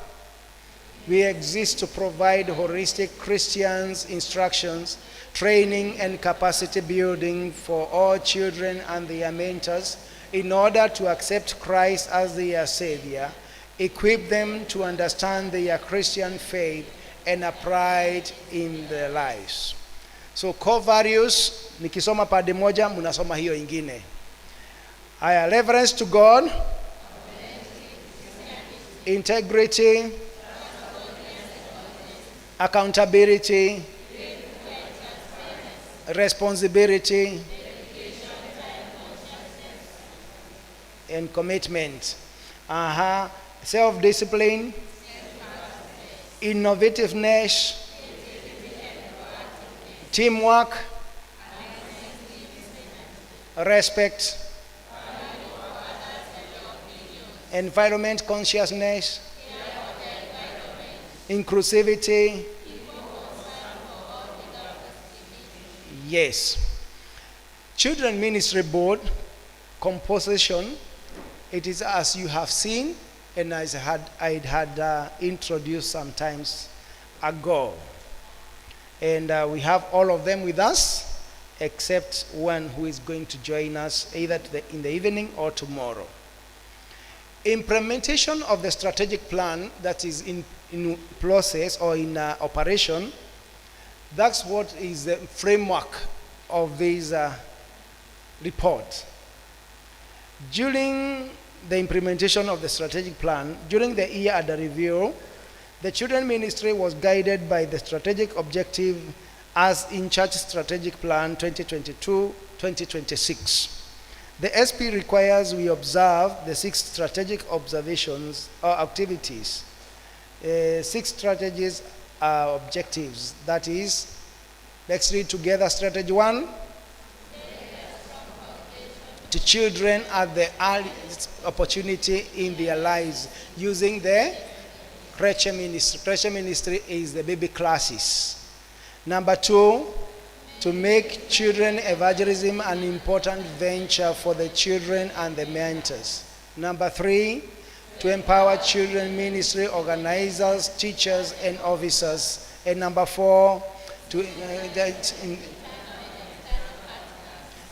we exist to provide holistic Christians instructions, training, and capacity building for all children and their mentors in order to accept Christ as their Savior, equip them to understand their Christian faith, and apply it in their lives. So core values, nikisoma pade moja, munasoma hiyo ingine. Haya, reverence to God, integrity, accountability, responsibility, and commitment. Self-discipline, innovativeness, teamwork, respect, environment consciousness, inclusivity. Yes. Children Ministry Board composition, it is as you have seen and as I had introduced some times ago. And we have all of them with us, except one who is going to join us either in the evening or tomorrow. Implementation of the strategic plan that is in process or in operation, that's what is the framework of this report. During the implementation of the strategic plan, during the year under review, the Children Ministry was guided by the strategic objective as in Church Strategic Plan 2022-2026. The SP requires we observe the 6 strategic observations or activities, 6 strategies objectives. That is, let's read together strategy 1. To children at the earliest opportunity in their lives using the creche ministry. Creche ministry is the baby classes. Number 2, to make children evangelism an important venture for the children and the mentors. Number 3, to empower children ministry organizers, teachers, and officers. And number 4,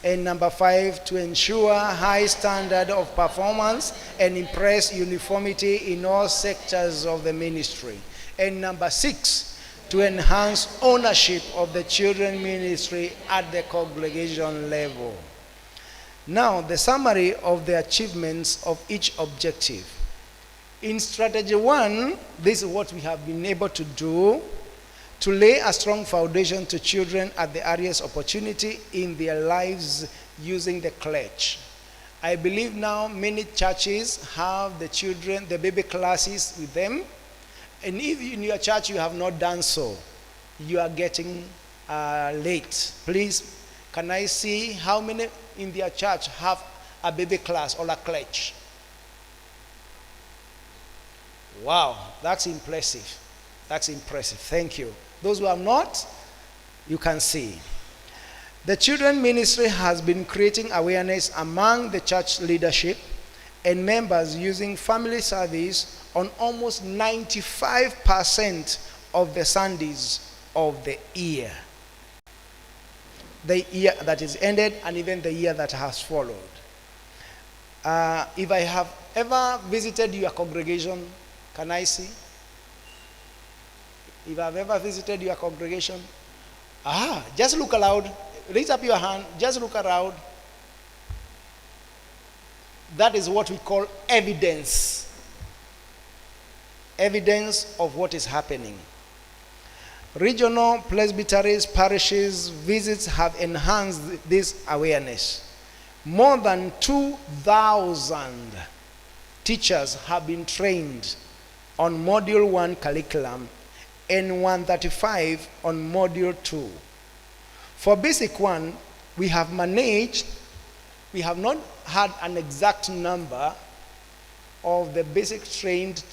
and number 5, to ensure high standard of performance and impress uniformity in all sectors of the ministry. And number 6, to enhance ownership of the children ministry at the congregation level. Now, the summary of the achievements of each objective. In strategy 1, this is what we have been able to do: to lay a strong foundation to children at the earliest opportunity in their lives using the creche. I believe now many churches have the children, the baby classes with them. And if in your church you have not done so, you are getting late. Please, can I see how many in their church have a baby class or a creche? Wow, that's impressive. That's impressive. Thank you. Those who have not, you can see. The children ministry has been creating awareness among the church leadership and members using family service on almost 95% of the Sundays of the year. The year that is ended and even the year that has followed. If I have ever visited your congregation, can I see? If I've ever visited your congregation, just look aloud, raise up your hand, just look around. That is what we call evidence. Evidence of what is happening. Regional presbyteries, parishes, visits have enhanced this awareness. More than 2,000 teachers have been trained on Module 1 curriculum and 135 on Module 2. For Basic 1, we have managed, we have not had an exact number of the basic trained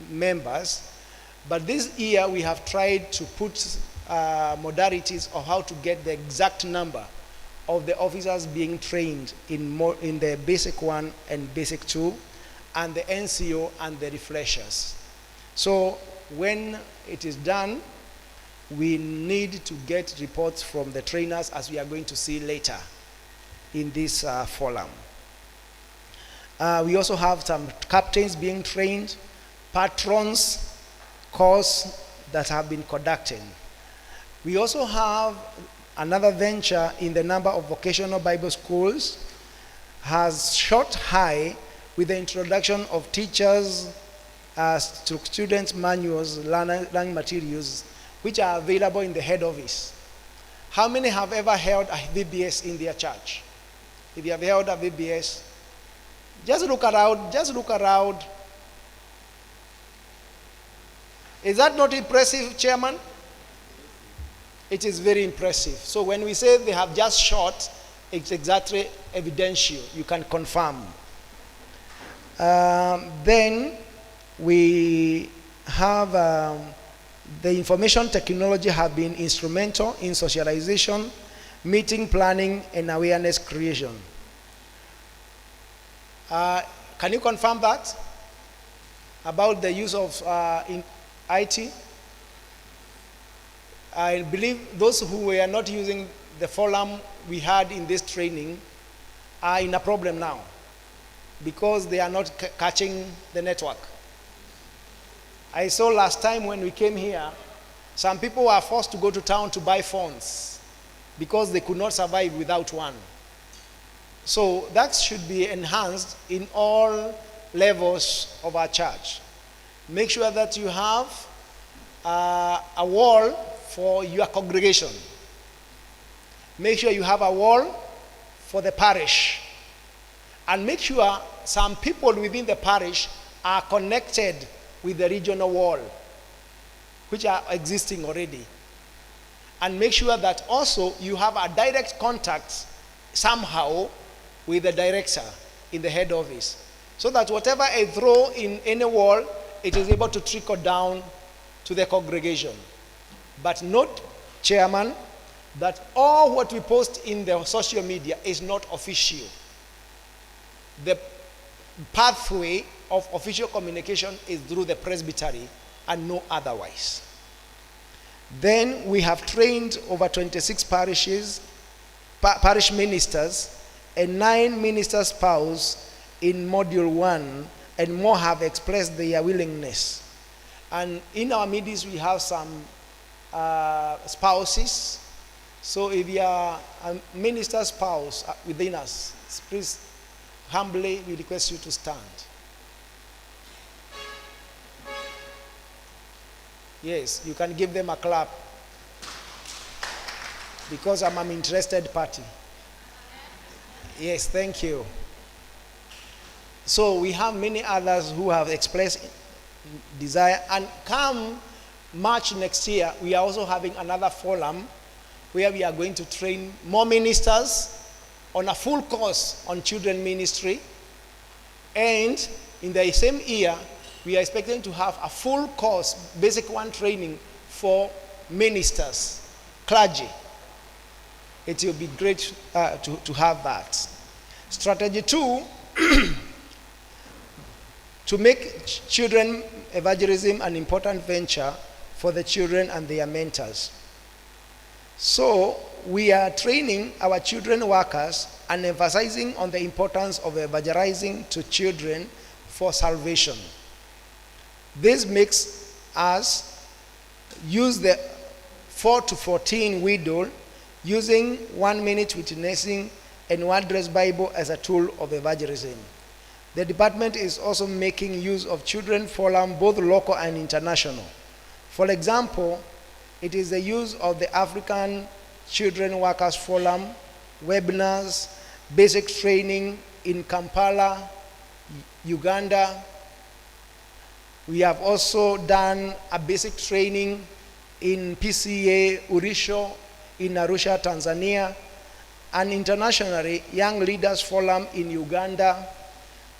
members, but this year we have tried to put modalities of how to get the exact number of the officers being trained in the Basic 1 and Basic 2, and the NCO and the refreshers. So when it is done, we need to get reports from the trainers, as we are going to see later in this forum. We also have some captains being trained, patrons course that have been conducted. We also have another venture in the number of vocational Bible schools has shot high with the introduction of teachers, students' manuals, learning materials, which are available in the head office. How many have ever held a VBS in their church? If you have held a VBS, just look around. Is that not impressive, Chairman? It is very impressive. So when we say they have just shot, it's exactly evidential. You can confirm. Then we have the information technology have been instrumental in socialization, meeting planning, and awareness creation. Can you confirm that? About the use of in IT? I believe those who were not using the forum we had in this training are in a problem now because they are not catching the network. I saw last time when we came here, some people were forced to go to town to buy phones because they could not survive without one. So that should be enhanced in all levels of our church. Make sure that you have a wall for your congregation. Make sure you have a wall for the parish. And make sure some people within the parish are connected with the regional wall, which are existing already. And make sure that also you have a direct contact somehow with the director in the head office, so that whatever I throw in any wall, it is able to trickle down to the congregation. But note, Chairman, that all what we post in the social media is not official. The pathway of official communication is through the presbytery and no otherwise. Then we have trained over 26 parishes, parish ministers, and 9 minister spouses in module 1, and more have expressed their willingness. And in our midst we have some spouses. So if you are a minister spouse within us, please humbly we request you to stand. Yes, you can give them a clap because I'm an interested party. Yes, thank you. So we have many others who have expressed desire, and come March next year, we are also having another forum where we are going to train more ministers on a full course on children ministry. And in the same year, we are expecting to have a full course, basic one training for ministers, clergy. It will be great to have that. Strategy 2, to make children evangelism an important venture for the children and their mentors. So we are training our children workers and emphasizing on the importance of evangelizing to children for salvation. This makes us use the 4 to 14 window, using 1 minute witnessing and 1 dress Bible as a tool of evangelism. The department is also making use of children forum, both local and international. For example, it is the use of the African Children Workers Forum, webinars, basic training in Kampala, Uganda. We have also done a basic training in PCA Urisho in Arusha, Tanzania, and internationally, Young Leaders Forum in Uganda,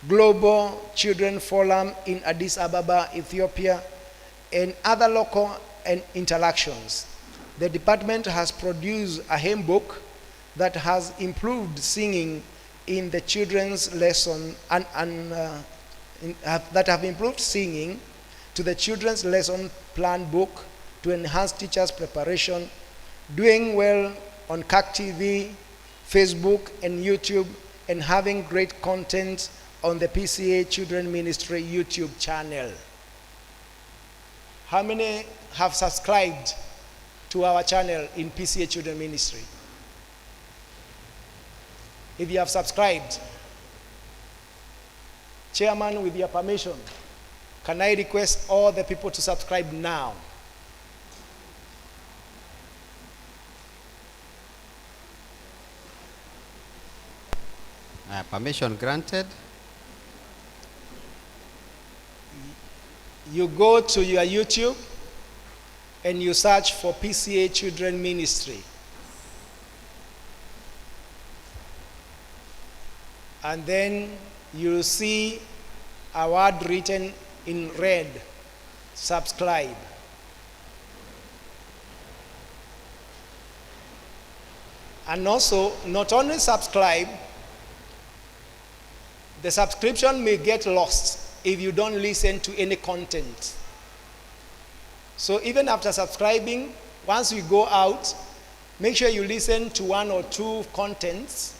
Global Children Forum in Addis Ababa, Ethiopia, and other local and interactions. The department has produced a handbook that has improved singing in the children's lesson that have improved singing to the children's lesson plan book to enhance teachers' preparation, doing well on CAC TV, Facebook, and YouTube, and having great content on the PCA Children Ministry YouTube channel. How many have subscribed to our channel in PCA Children Ministry? If you have subscribed, Chairman, with your permission, can I request all the people to subscribe now? Permission granted. You go to your YouTube and you search for PCA Children Ministry. And then you see a word written in red, subscribe. And also, not only subscribe, the subscription may get lost if you don't listen to any content. So even after subscribing, once we go out, make sure you listen to 1 or 2 contents,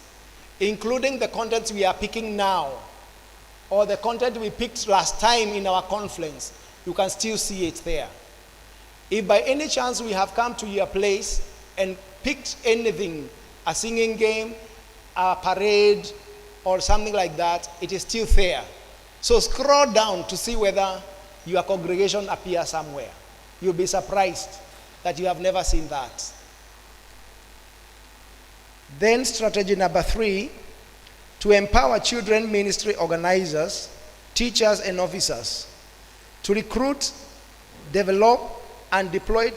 including the contents we are picking now, or the content we picked last time in our conference. You can still see it there. If by any chance we have come to your place and picked anything, a singing game, a parade, or something like that, it is still there. So scroll down to see whether your congregation appears somewhere. You'll be surprised that you have never seen that. Then strategy number 3, to empower children ministry organizers, teachers and officers to recruit, develop and deploy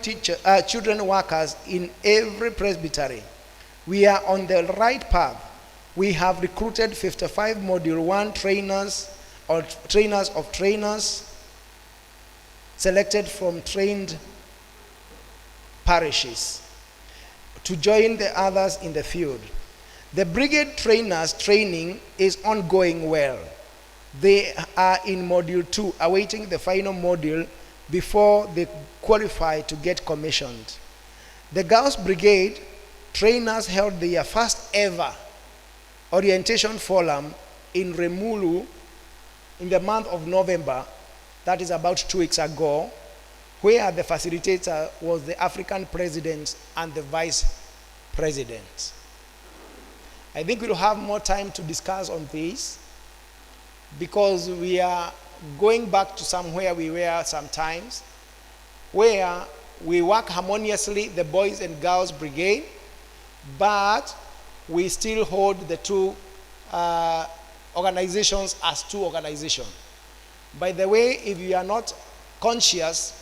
children workers in every presbytery. We are on the right path. We have recruited 55 Module 1 trainers or trainers of trainers selected from trained parishes to join the others in the field. The brigade trainers training is ongoing well. They are in Module 2, awaiting the final module before they qualify to get commissioned. The Girls Brigade trainers held their first ever orientation forum in Remulu in the month of November, that is about 2 weeks ago, where the facilitator was the African president and the vice president. I think we'll have more time to discuss on this because we are going back to somewhere we were sometimes, where we work harmoniously, the Boys and Girls Brigade, but we still hold the 2 organizations as 2 organizations. By the way, if you are not conscious,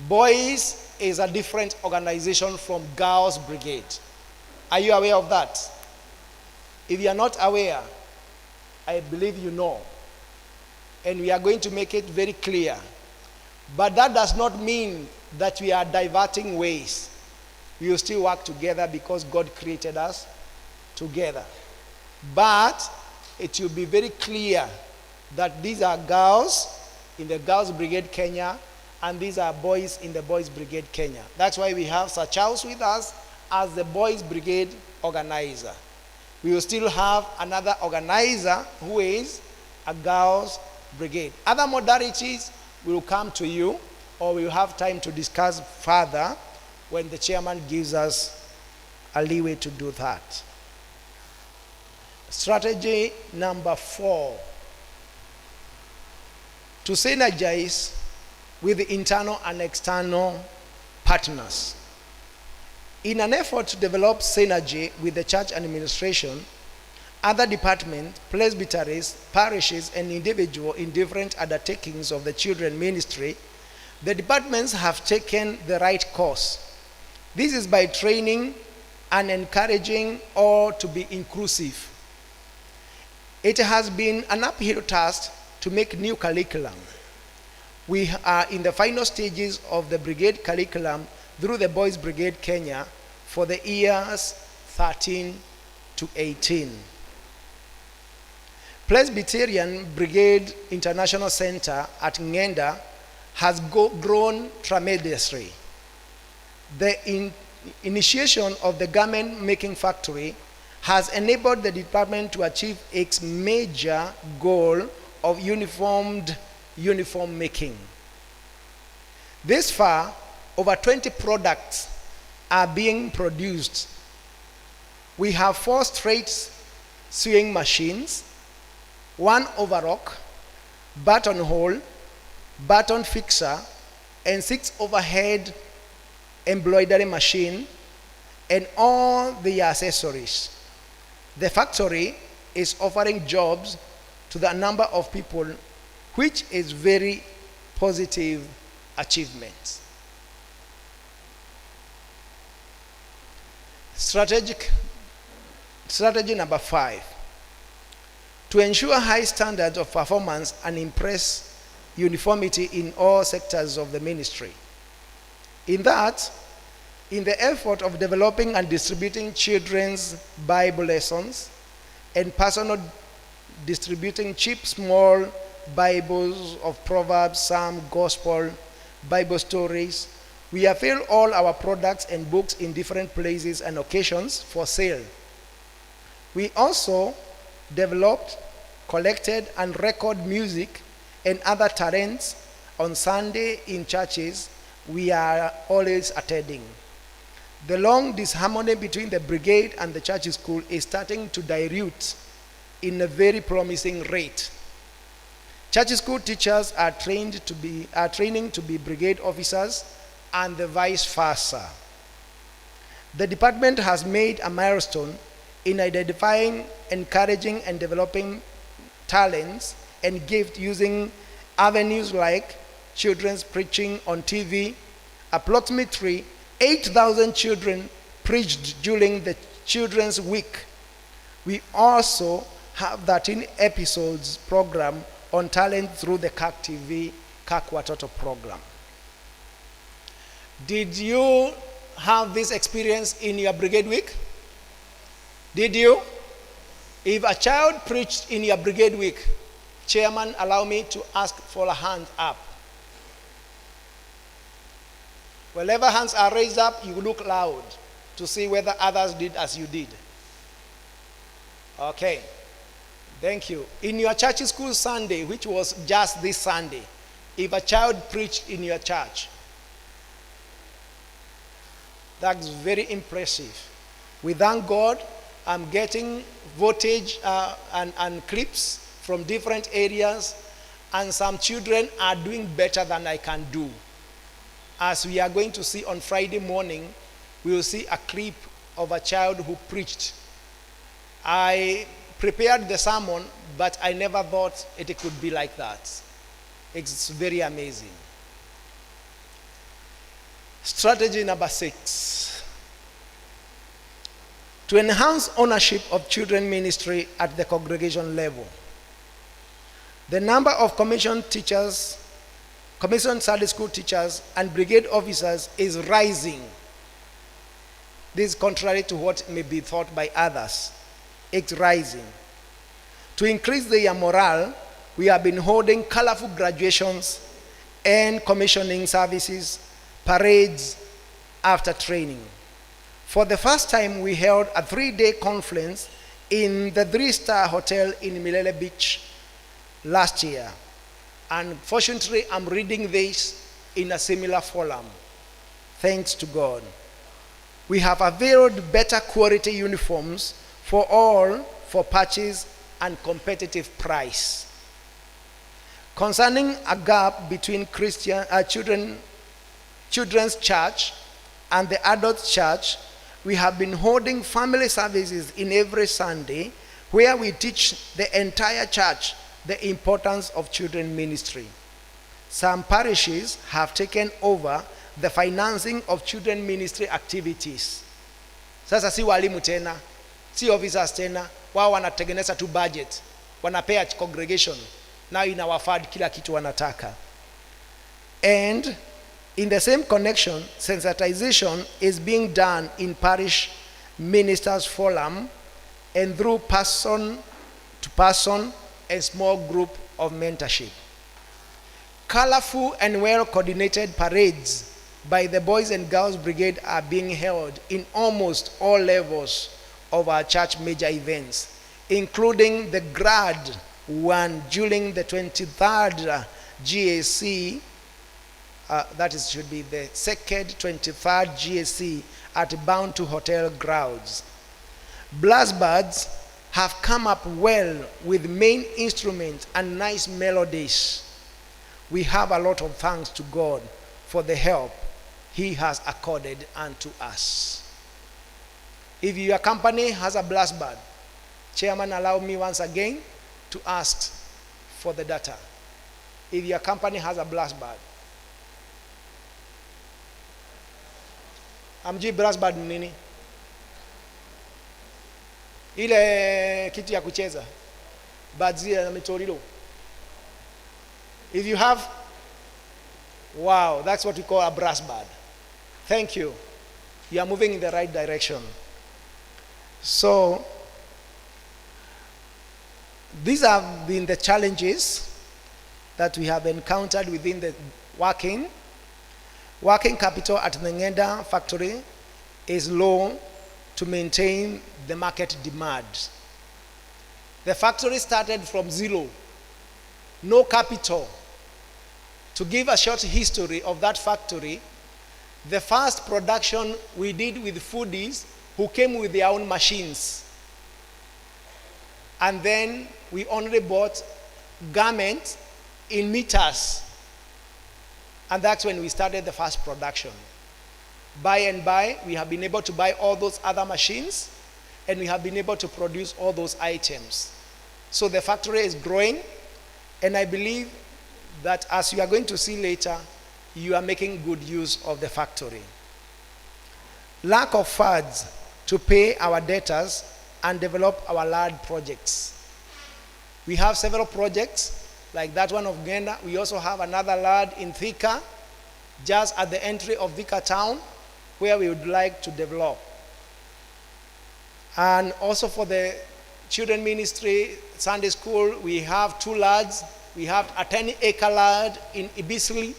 Boys is a different organization from Girls Brigade. Are you aware of that? If you are not aware, I believe you know. And we are going to make it very clear. But that does not mean that we are diverting ways. We will still work together because God created us together. But it will be very clear that these are girls in the Girls Brigade Kenya and these are boys in the Boys Brigade Kenya. That's why we have Sir Charles with us as the Boys Brigade organizer. We will still have another organizer who is a Girls Brigade. Other modalities will come to you, or we will have time to discuss further when the chairman gives us a leeway to do that. Strategy number 4, to synergize with the internal and external partners. In an effort to develop synergy with the church administration, other departments, presbyteries, parishes, and individuals in different undertakings of the children ministry, the departments have taken the right course. This is by training and encouraging all to be inclusive. It has been an uphill task to make new curriculum. We are in the final stages of the brigade curriculum through the Boys Brigade Kenya for the years 13 to 18. Presbyterian Brigade International Center at Ngenda has grown tremendously. The initiation of the garment making factory has enabled the department to achieve its major goal of uniform making. This far, over 20 products are being produced. We have 4 straight sewing machines, 1 overlock, buttonhole, button fixer, and 6 overhead embroidery machine, and all the accessories. The factory is offering jobs to the number of people, which is very positive achievement. Strategy number 5. To ensure high standards of performance and impress uniformity in all sectors of the ministry. In the effort of developing and distributing children's Bible lessons and personal distributing cheap small Bibles of Proverbs, Psalm, Gospel, Bible stories, we have filled all our products and books in different places and occasions for sale. We also developed, collected, and record music and other talents on Sunday in churches we are always attending. The long disharmony between the brigade and the church school is starting to dilute in a very promising rate. Church school teachers are training to be brigade officers and the vice versa. The department has made a milestone in identifying, encouraging, and developing talents and gifts using avenues like children's preaching on TV. Approximately 8,000 children preached during the Children's Week. We also have 13 episodes program on talent through the CAC TV, CAC Watoto program. Did you have this experience in your brigade week? Did you? If a child preached in your brigade week, chairman, allow me to ask for a hand up. Whenever hands are raised up, you look loud to see whether others did as you did. Okay. Thank you. In your church school Sunday, which was just this Sunday, if a child preached in your church, that's very impressive. We thank God. I'm getting footage and clips from different areas, and some children are doing better than I can do. As we are going to see on Friday morning, we will see a clip of a child who preached. I prepared the sermon, but I never thought it could be like that. It's very amazing. Strategy number 6. To enhance ownership of children ministry at the congregation level. The number of commissioned teachers, commissioned Sunday school teachers, and brigade officers is rising. This is contrary to what may be thought by others. It's rising. To increase their morale, we have been holding colorful graduations and commissioning services, parades after training. For the first time, we held a 3-day conference in the 3-star hotel in Milele Beach last year. And fortunately, I'm reading this in a similar forum. Thanks to God. We have availed better quality uniforms for all for purchase and competitive price. Concerning a gap between children's church and the adult church, we have been holding family services in every Sunday where we teach the entire church the importance of children ministry. Some parishes have taken over the financing of children ministry activities. Sasa si walimu tena, si officers tena, wao wanatengeneza tu budget, wanapea congregation, now inawafad kila kitu wanataka. And in the same connection, sensitization is being done in parish ministers forum and through person to person and small group of mentorship. Colorful and well-coordinated parades by the Boys and Girls Brigade are being held in almost all levels of our church major events, including the grad one during the 23rd GAC, should be the second 23rd GAC at Bound to Hotel grounds. Blast birds have come up well with main instruments and nice melodies. We have a lot of thanks to God for the help he has accorded unto us. If your company has a blast band, Chairman, allow me once again to ask for the data. If your company has a blast band, amji blast band nini? Ile kitu ya kucheza, badzia na mitorilo. If you have, wow, that's what we call a brass band. Thank you. You are moving in the right direction. So, these have been the challenges that we have encountered within the working. Working capital at the Ngenda factory is low to maintain the market demand. The factory started from zero, no capital. To give a short history of that factory, the first production we did with foodies who came with their own machines. And then we only bought garments in meters. And that's when we started the first production. By and by, we have been able to buy all those other machines, and we have been able to produce all those items. So the factory is growing, and I believe that as you are going to see later, you are making good use of the factory. Lack of funds to pay our debtors and develop our large projects. We have several projects, like that one of Ngenda. We also have another lad in Thika, just at the entry of Thika town, where we would like to develop. And also for the children ministry, Sunday school, we have 2 lads. We have a 10-acre land in Ibisli,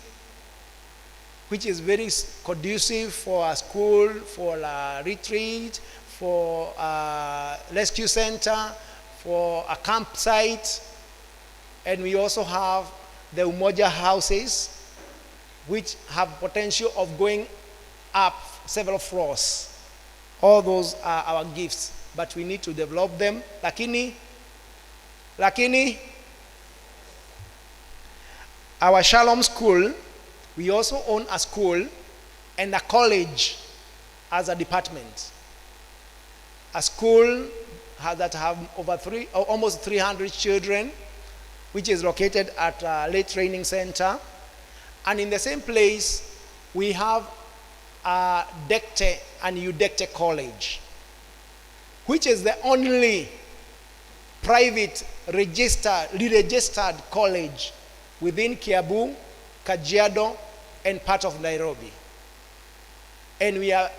which is very conducive for a school, for a retreat, for a rescue center, for a campsite. And we also have the Umoja houses, which have potential of going up several floors. All those are our gifts, but we need to develop them. Lakini, our Shalom School, we also own a school and a college as a department. A school that have almost 300 children, which is located at a late training center. And in the same place, we have a DECTE and UDECTE college, which is the only private re-registered college within Kiambu, Kajiado, and part of Nairobi. And we are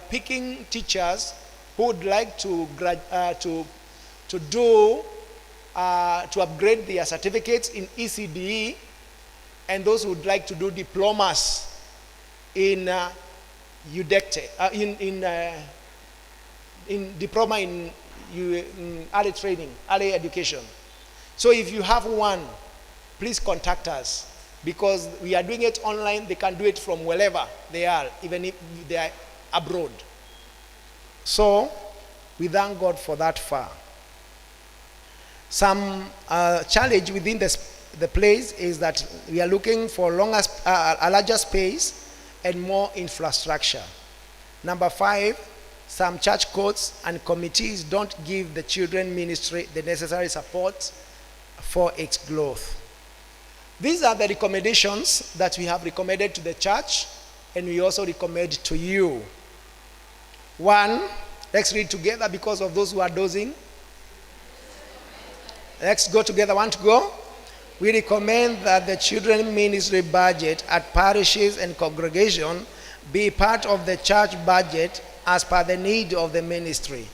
picking teachers who would like to upgrade their certificates in ECDE, and those who would like to do diplomas in UDECTE, in diploma in early training, early education. So if you have one, please contact us, because we are doing it online. They can do it from wherever they are, even if they are abroad. So we thank God for that far. Some challenge within the place is that we are looking for a larger space and more infrastructure. Number 5, some church courts and committees don't give the children ministry the necessary support for its growth. These are the recommendations that we have recommended to the church, and we also recommend to you. 1, let's read together because of those who are dozing. Let's go together. 1 to go. We recommend that the children ministry budget at parishes and congregation be part of the church budget as per the need of the ministry.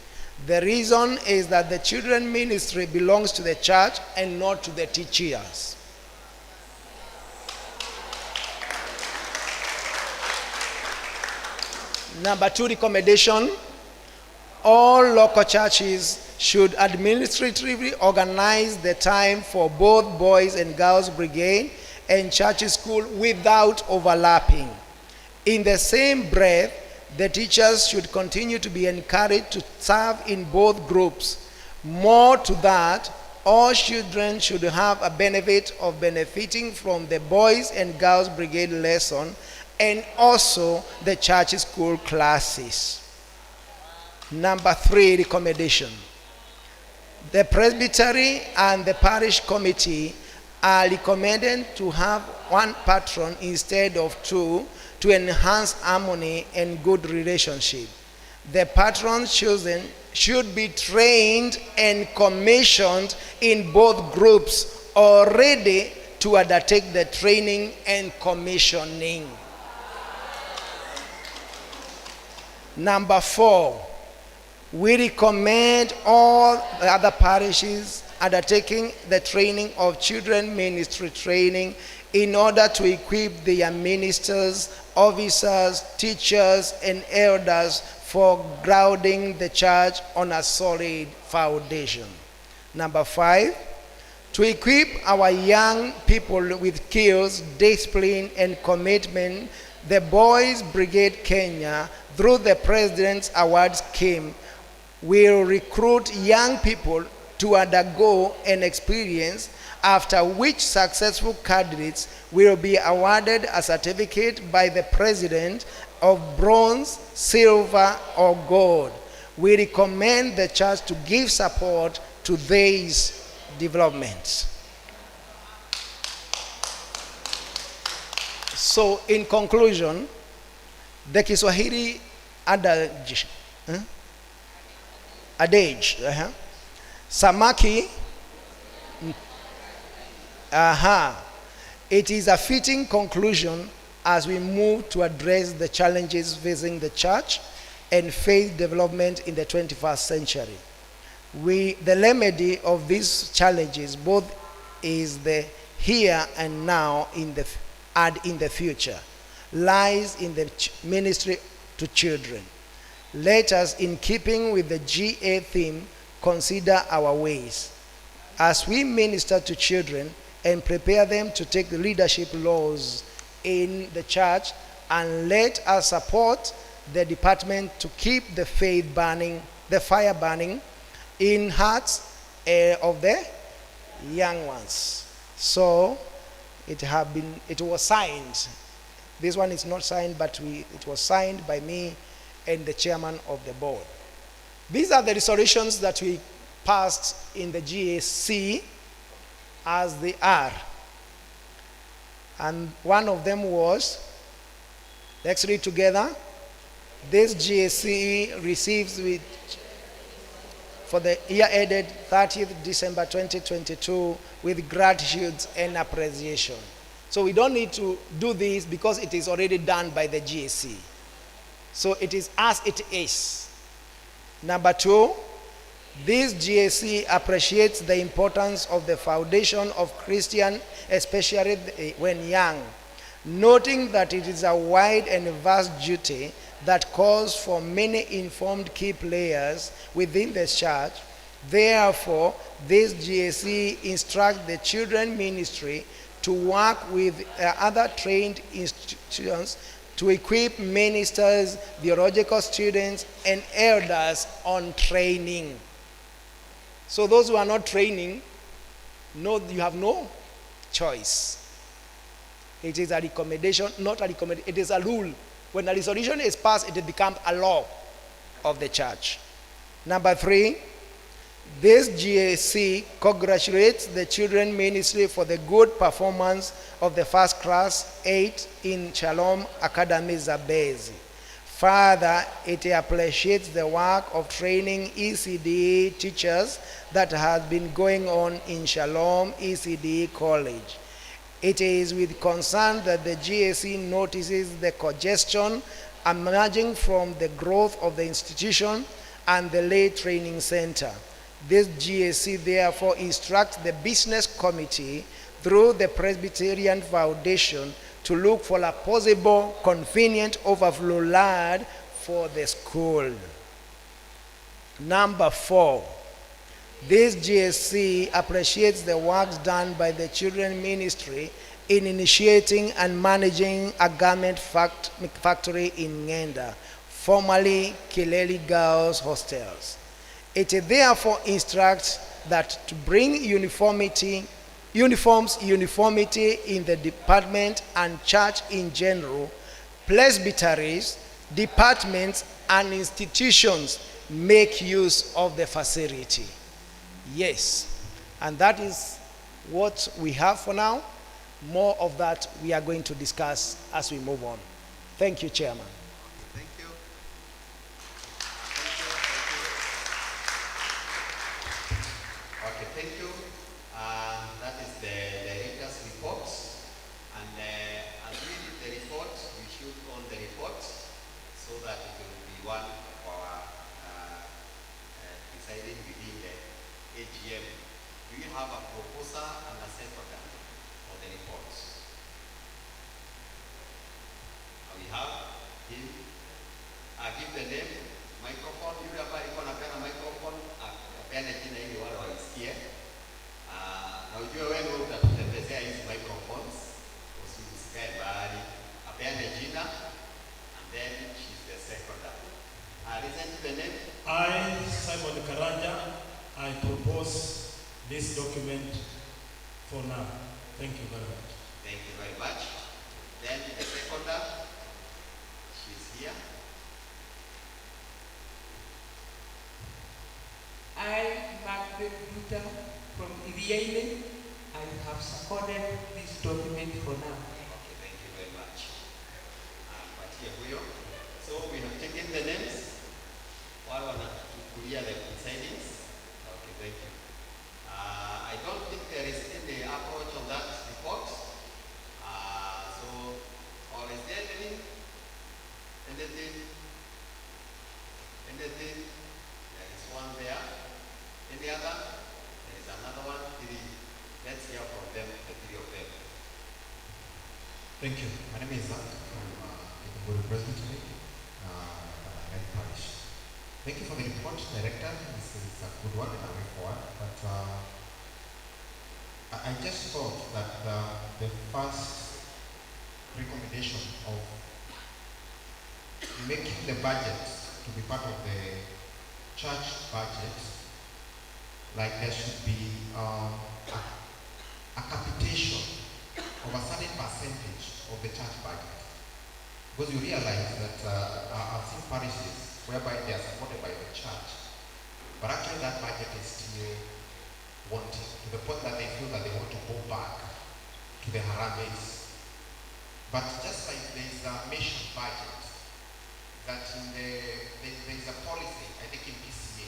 The reason is that the children ministry belongs to the church and not to the teachers. Number 2 recommendation, all local churches should administratively organize the time for both boys and girls brigade and church school without overlapping. In the same breath, The teachers should continue to be encouraged to serve in both groups. More to that, all children should have a benefit of benefiting from the Boys and Girls Brigade lesson and also the church school classes. Number 3, recommendation. The presbytery and the parish committee are recommended to have one patron instead of 2 to enhance harmony and good relationship. The patrons chosen should be trained and commissioned in both groups or ready to undertake the training and commissioning. Number 4, we recommend all the other parishes undertaking the training of children ministry training in order to equip their ministers, officers, teachers, and elders for grounding the church on a solid foundation. Number 5, to equip our young people with skills, discipline, and commitment, the Boys Brigade Kenya, through the President's Award Scheme, will recruit young people to undergo an experience, after which successful candidates will be awarded a certificate by the President of bronze, silver, or gold. We recommend the church to give support to these developments. So, in conclusion, the Kiswahili adage, samaki, it is a fitting conclusion as we move to address the challenges facing the church and faith development in the 21st century. The remedy of these challenges both is the here and now and in the future lies in the ministry to children. Let us, in keeping with the GA theme, consider our ways as we minister to children and prepare them to take the leadership roles in the church, and let us support the department to keep the faith burning, the fire burning in hearts of the young ones. So it was signed. This one is not signed, but it was signed by me and the chairman of the board. These are the resolutions that we passed in the GAC as they are. And one of them was, let's read together. This GAC receives for the year ended 30th December 2022 with gratitude and appreciation. So we don't need to do this because it is already done by the GAC. So it is as it is. Number 2, this GAC appreciates the importance of the foundation of Christian, especially when young, noting that it is a wide and vast duty that calls for many informed key players within the church. Therefore, this GAC instructs the children ministry to work with other trained institutions to equip ministers, theological students, and elders on training. So those who are not training, you have no choice. It is a recommendation, not a recommendation, it is a rule. When a resolution is passed, it becomes a law of the church. Number 3, this GAC congratulates the children ministry for the good performance of the first class 8 in Shalom Academy Zambezi. Further, it appreciates the work of training ECD teachers that has been going on in Shalom ECD College. It is with concern that the GAC notices the congestion emerging from the growth of the institution and the lay training center. This GAC therefore instructs the business committee through the Presbyterian Foundation to look for a possible convenient overflow yard for the school. Number 4, this GAC appreciates the works done by the children ministry in initiating and managing a garment factory in Ngenda. formerly Kileli Girls Hostels. It therefore instructs that to bring uniformity in the department and church in general, presbyteries, departments, and institutions make use of the facility. Yes, and that is what we have for now. More of that we are going to discuss as we move on. Thank you, Chairman. Thank you. Okay, thank you. That is the director's report. And as we did the report, we should own the report so that it will be one of our deciding within the AGM. Do you have a proposer and a seconder for the report? We have him. Give the name, microphone. Yule ambaye alikuwa anapeana microphone, apeane jina ili wale waisikie. Na ujue wewe utatutembezea hizi microphones. Usikae mbali. Apeane jina and then she's the seconder. Listen to the name. I, Simon Karanja, I propose this document for now. Thank you very much. Thank you very much. Then the seconder, she's here. I, Margaret Luther from Iriaine, I have supported this document for now. Okay, thank you very much. Patia huyo. So we have taken the names. Wale wanachukulia the proceedings. Okay, thank you. I don't think there is any approach on that report. Or is there anything? Anything? There is one there. Any other? There is another one. Three. Let's hear from them, the three of them. Thank you. My name is Zach from Ikebukuri Presbytery, Red Parish. Thank you for the report, Director. This is a good one and a way forward. But I just thought that the first recommendation of making the budget to be part of the church budget, like there should be a capitation of a certain percentage of the church budget. Because you realize that I've seen parishes whereby they are supported by the church, but actually that budget is still wanting, to the point that they feel that they want to go back to the Haramis. But just like there is a mission budget, that there is a policy, I think in PCA,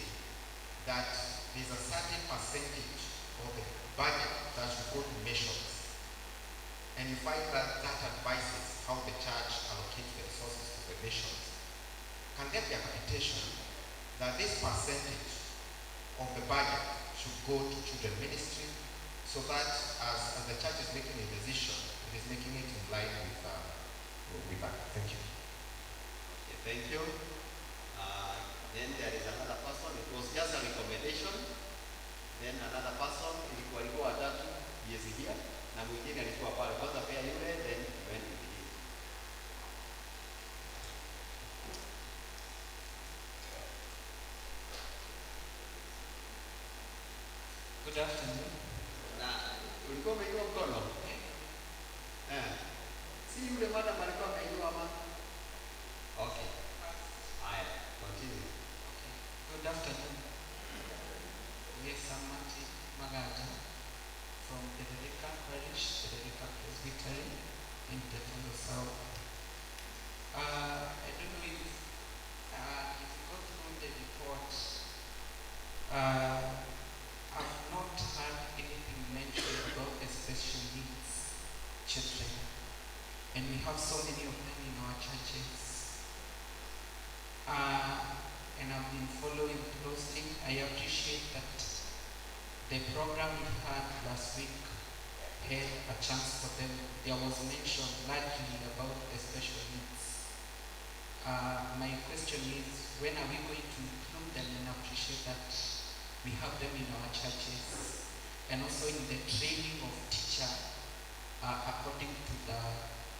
that there is a certain percentage of the budget that should go to missions. And you find that that advises how the church allocates the resources to the missions. Can there be a capitation that this percentage of the budget should go to children ministry, so that as the church is making a decision, it is making it in line with that? Thank you. Okay, thank you. Then there is another person. It was just a recommendation. Then another person, ilikuwa watatu miezi hii na mwingine alikuwa pale. Kwanza pia yule, then went with him. Good afternoon. Na ulikuwa umeinua mkono? Si yule madam alikuwa ameinua ama? Okay. Haya, continue. Okay. Good afternoon. We are Samati Magaja from Federica Parish, Federica Presbytery in Tetondo South. I don't know if you go through the report, I've not heard anything mentioned about the special needs children, and we have so many of them in our churches. And I've been following closely. I appreciate that the program we had last week had a chance for them. There was mention largely about the special needs. My question is, when are we going to include them and appreciate that we have them in our churches, and also in the training of teacher according to the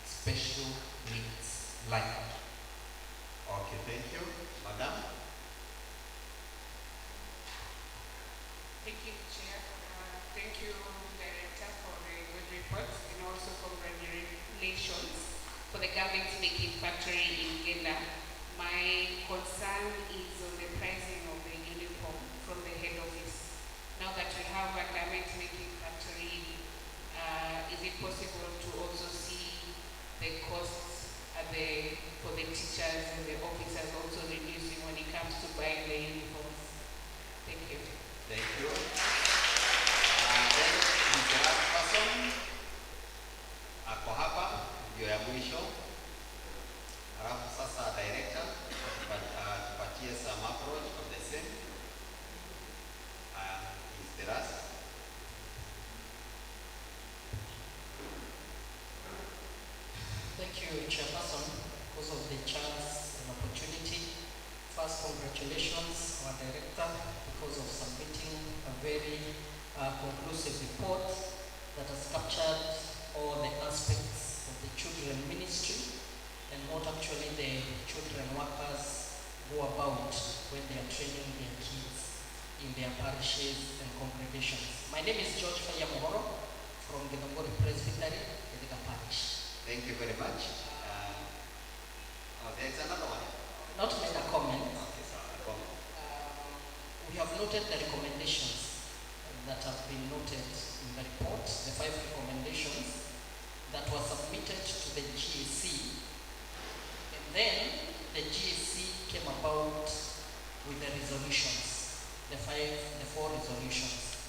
special needs line? Okay, thank you. Madam? Thank you, Chair. Thank you, Director, for the good report, and also congratulations for the garment making factory in Genda. My concern is on the pricing of the uniform from the head office. Now that we have a garment making factory, is it possible to also see the costs for the teachers and the officers also reducing when it comes to buying the uniforms? Thank you. Thank you. Then the last person ako hapa ndio ya mwisho. Alafu sasa director tupatie some approach on the same. Is the last. Thank you, Chairperson, because of the chance and opportunity. First, congratulations, our director, because of submitting a very conclusive report that has captured all the aspects of the children ministry and what actually the children workers go about when they are training their kids in their parishes and congregations. My name is George Faya Mohoro from the Githongori Presbytery, Edega Parish. Thank you very much. There's another one. Not made a comment. Okay, so a comment. We have noted the recommendations that have been noted in the report, the 5 recommendations that were submitted to the GAC. And then the GAC came about with the resolutions, the 4 resolutions.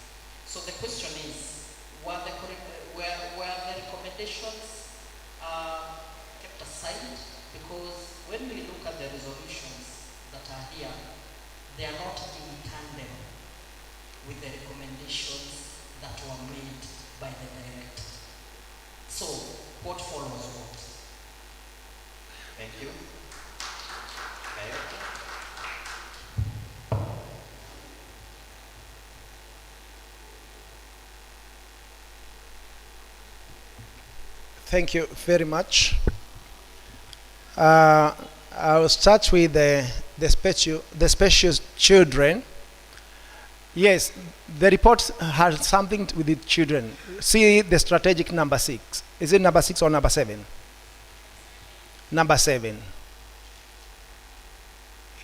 So the question is, were the recommendations kept aside? Because when we look at the resolutions that are here, they are not in tandem with the recommendations that were made by the director. So, what follows what? Thank you. Director. Thank you very much. I'll start with the special children. Yes, the report has something to do with the children. See the strategic number 6. Is it number 6 or number 7? Number 7.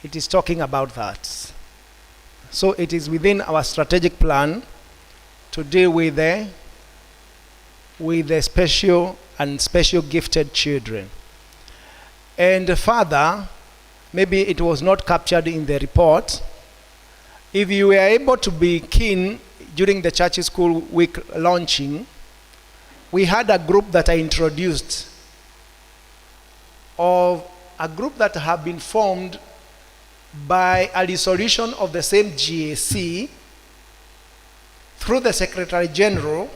It is talking about that. So it is within our strategic plan to deal with the special and special gifted children. And further, maybe it was not captured in the report. If you were able to be keen during the church school week launching, we had a group that I introduced, of a group that have been formed by a resolution of the same GAC through the Secretary General,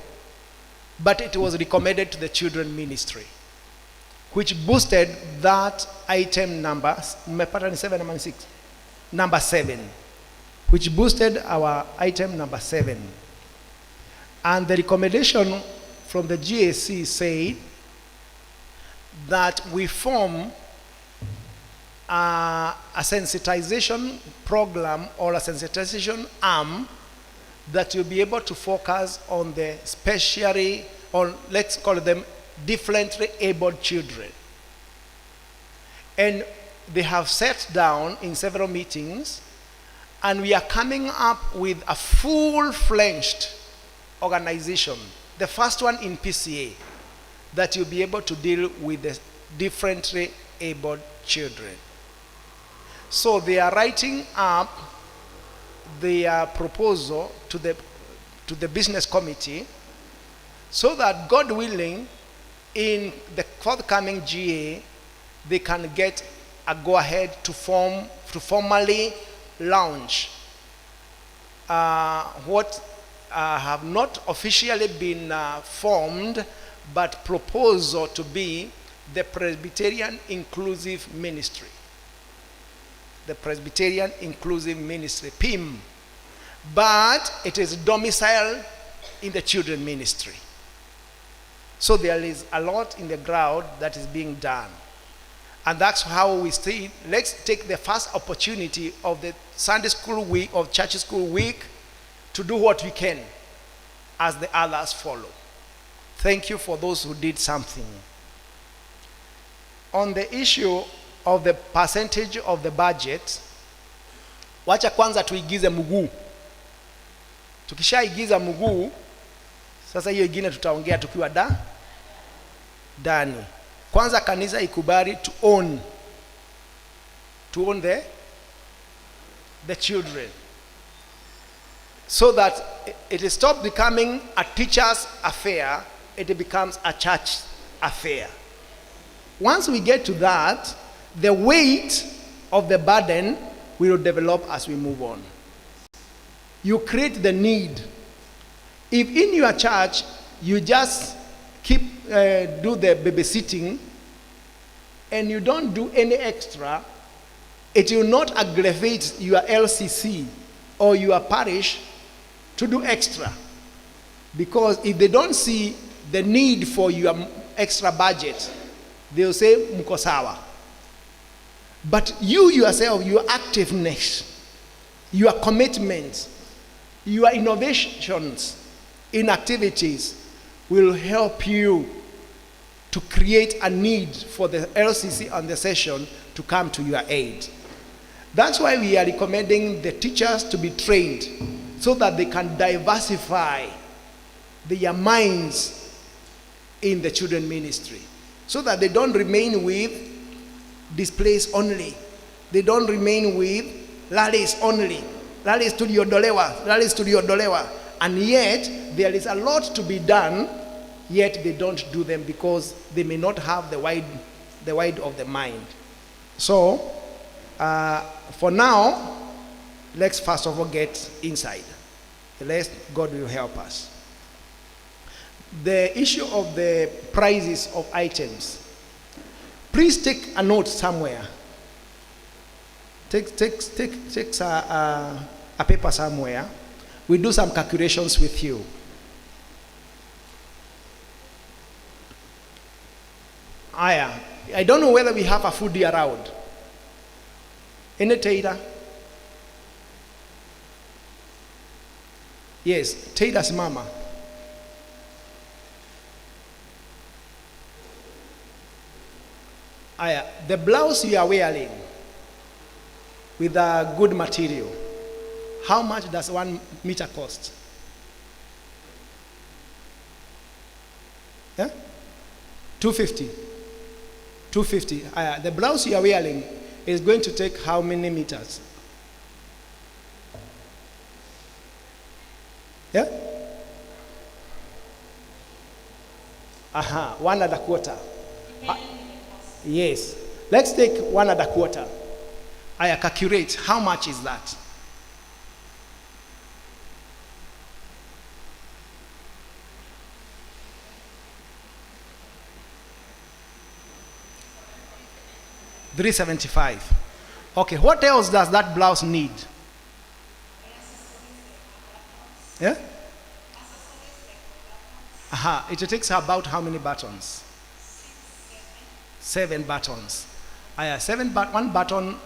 but it was recommended to the children ministry, which boosted that item number, number 7, which boosted our item number 7. And the recommendation from the GAC said that we form a sensitization program or a sensitization arm that will be able to focus on the specially, or let's call them differently abled children. And they have sat down in several meetings, and we are coming up with a full-fledged organization, the first one in PCA, that will be able to deal with the differently abled children. So they are writing up their proposal to the business committee, so that, God willing, in the forthcoming GA, they can get a go-ahead to formally launch what have not officially been formed, but proposal to be the Presbyterian Inclusive Ministry. The Presbyterian Inclusive Ministry, PIM. But it is domiciled in the children ministry. So there is a lot in the ground that is being done. And that's how we say, let's take the first opportunity of the Sunday school week, of church school week, to do what we can as the others follow. Thank you for those who did something. On the issue of the percentage of the budget, wacha kwanza tuigize mguu. Tukishaigiza mguu, sasa hiyo ingine tutaongea tukiwa ndani. Kwanza kanisa ikubali to own the children, so that it stops becoming a teacher's affair, it becomes a church affair. Once we get to that, the weight of the burden will develop as we move on. You create the need. If in your church you just do the babysitting and you don't do any extra, it will not aggravate your LCC or your parish to do extra. Because if they don't see the need for your extra budget, they'll say mko sawa. But you yourself, your activeness, your commitment, your innovations in activities will help you to create a need for the LCC and the session to come to your aid. That's why we are recommending the teachers to be trained so that they can diversify their minds in the children ministry, so that they don't remain with displays only. They don't remain with rallies only. Rallies tuliodolewa. And yet, there is a lot to be done, yet they don't do them because they may not have the wide of the mind. So, for now, let's first of all get inside. The rest, God will help us. The issue of the prices of items. Please take a note somewhere. Take a paper somewhere. We do some calculations with you. I don't know whether we have a foodie around. Any tailor? Yes, tailor's mama. The blouse you are wearing with a good material, how much does 1 meter cost? Yeah? 250. 250. The blouse you are wearing is going to take how many meters? Yeah? 1.25. Yes. Let's take 1.25. I calculate how much is that? $375. Okay, what else does that blouse need? Yeah? It takes about how many buttons? 7 buttons. 1 button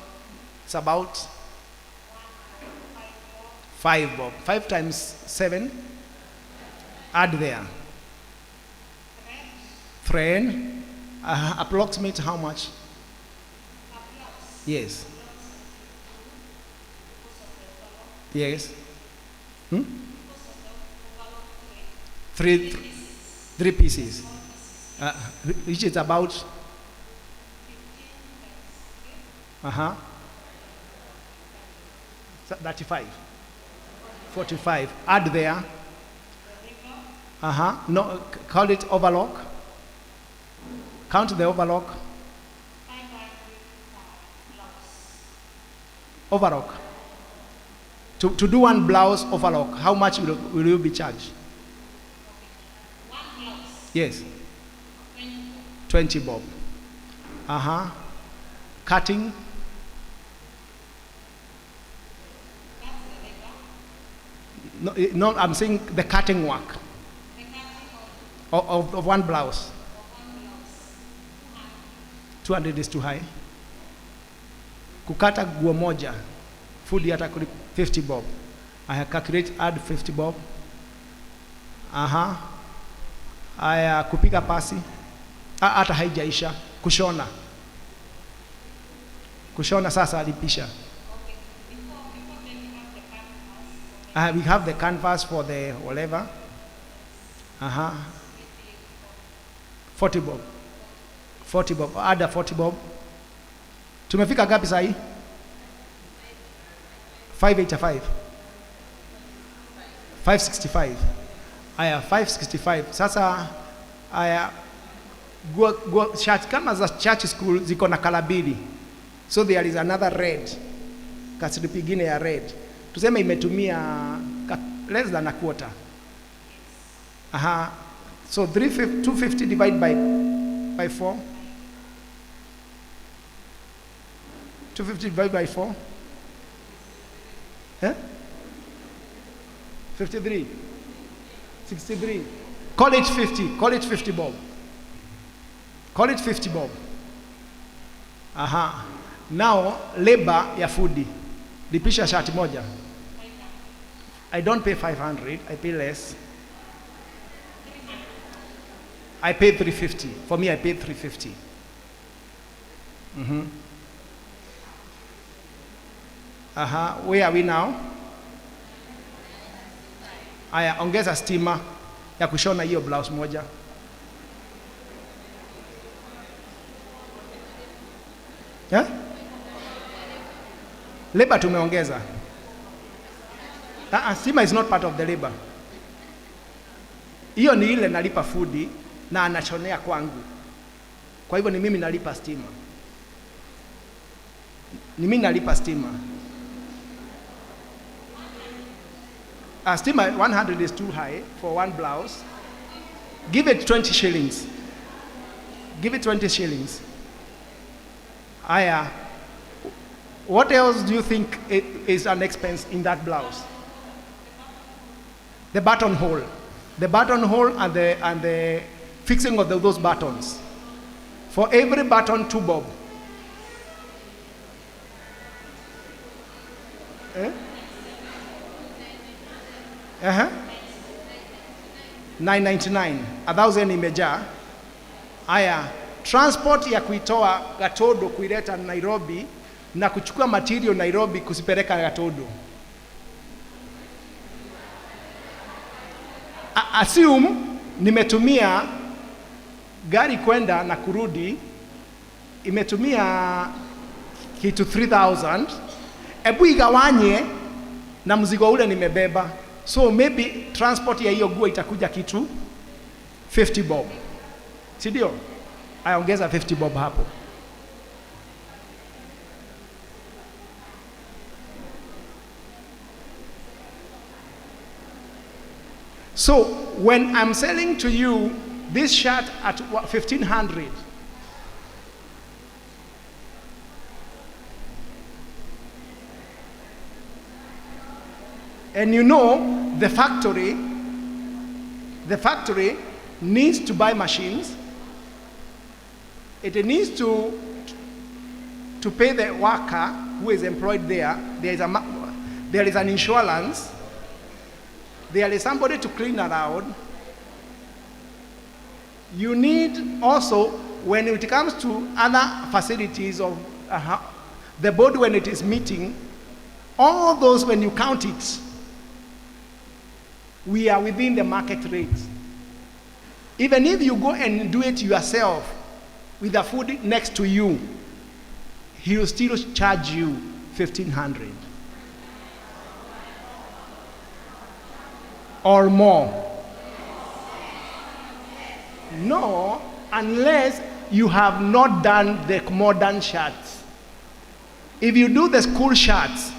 is about 5 bob. 5 times 7. Add there. Thread. Approximate how much? Yes. Yes. Three pieces. Which is about 35. 45. Add there. No, call it overlock. Count the overlock. Overlock. To do 1 blouse overlock, how much will you be charged? 1 blouse. Yes. 20 bob. Cutting. No, I'm saying the cutting work. Of 1 blouse. 200 is too high. Kukata guo moja, food yata 50 bob. I have calculate add 50 bob. Aya kupiga pasi hata haijaisha. Kushona sasa alipisha. We have the canvas for the whatever. 40 bob. 40 bob. Add 40 bob. Tumefika gapi sahi? 585. 565. Aya 565. Sasa aya shirt kama za church school ziko na kala mbili. So there is another red. Kasri pingine ya red. Tuseme imetumia less than a quarter. So 250 divided by 4. 250 divided by 4. 53. 63. Call it 50. Call it 50 bob. Call it 50 bob. Now labor ya foodi. Lipisha shati moja. I don't pay 500. I pay less. I pay 350. For me, I paid 350. Where are we now? Aya, ongeza stima ya kushona hiyo blouse moja. Labor tumeongeza. Stima is not part of the labor. Hiyo ni ile nalipa foodi na anachonea kwangu. Kwa hivyo ni mimi nalipa stima. Stima 100 is too high for one blouse. Give it 20 shillings. Give it 20 shillings. Aya. What else do you think is an expense in that blouse? The buttonhole. The buttonhole and the fixing of those buttons. For every button, 2 bob. $9.99. 1,000 imejaa. Aya, transport ya kuitoa Gatodo kuileta Nairobi na kuchukua material Nairobi kusipeleka Gatodo. Assume nimetumia gari kwenda na kurudi imetumia kitu 3,000. Ebu igawanye na mzigo ule nimebeba. So maybe transport ya hiyo guo itakuja kitu 50 bob. Si ndio? Ayaongeza 50 bob hapo. So when I'm selling to you this shirt at 1,500, and you know the factory needs to buy machines. It needs to pay the worker who is employed there. There is an insurance. There is somebody to clean around. You need also, when it comes to other facilities of the board when it is meeting, all those when you count it, we are within the market rate. Even if you go and do it yourself with the food next to you, he will still charge you 1,500 or more. No, unless you have not done the modern shirts. If you do the school shirts,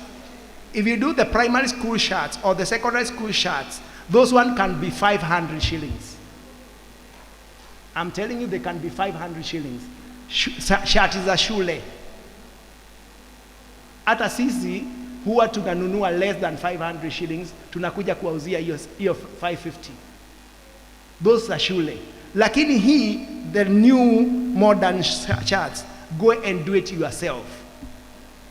if you do the primary school shirts or the secondary school shirts, those one can be 500 shillings. I'm telling you, they can be 500 shillings. Shati za shule. Hata sisi huwa tunanunua less than 500 shillings, tunakuja kuwauzia hiyo 550. Those are shule. Lakini hii, the new modern shirts go and do it yourself.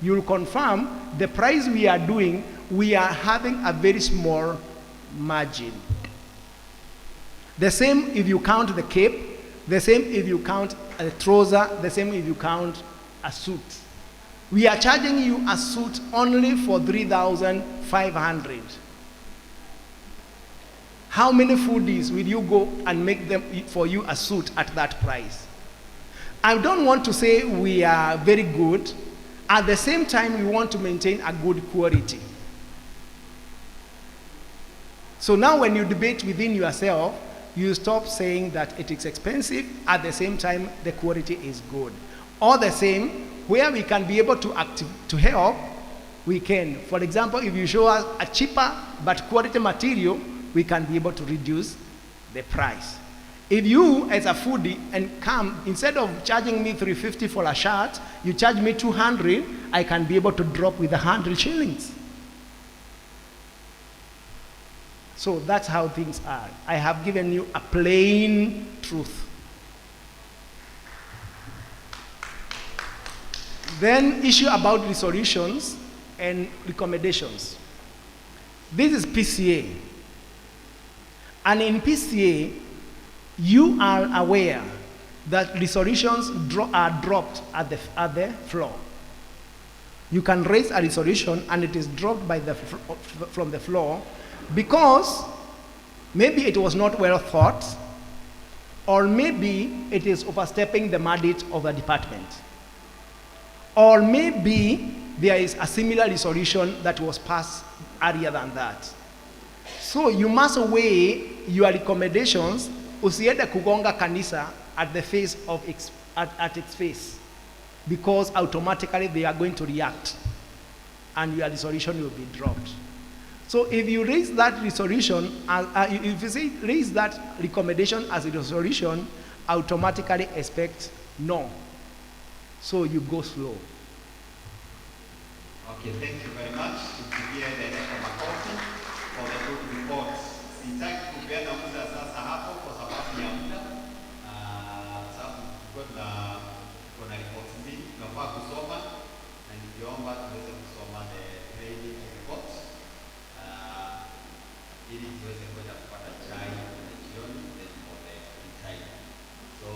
You'll confirm the price we are doing, we are having a very small margin. The same if you count the cape, the same if you count a trouser, the same if you count a suit. We are charging you a suit only for 3,500. How many foodies will you go and make them for you a suit at that price? I don't want to say we are very good. At the same time, we want to maintain a good quality. So now when you debate within yourself, you stop saying that it is expensive, at the same time the quality is good. All the same, where we can be able to help, we can. For example, if you show us a cheaper but quality material, we can be able to reduce the price. If you, as a foodie, and come, instead of charging me 350 for a shirt, you charge me 200, I can be able to drop with 100 shillings. So that's how things are. I have given you a plain truth. Then issue about resolutions and recommendations. This is PCA. And in PCA, you are aware that resolutions are dropped at the floor. You can raise a resolution and it is dropped from the floor because maybe it was not well thought, or maybe it is overstepping the mandate of the department, or maybe there is a similar resolution that was passed earlier than that. So you must weigh your recommendations. Usiende kugonga kanisa at the face of at its face, because automatically they are going to react and your resolution will be dropped. So if you raise that resolution, if you say raise that recommendation as a resolution, automatically expect no. So you go slow. Okay, thank you very much. Tupigie Director Makofi for the good report. Sitaki kupeana muda sasa hapo kwa sababu ya muda. Sababu kuna report mbili tunafaa kusoma na ningeomba tuweze kusoma the training report ili tuweze kwenda kupata chai na jioni for the time. So,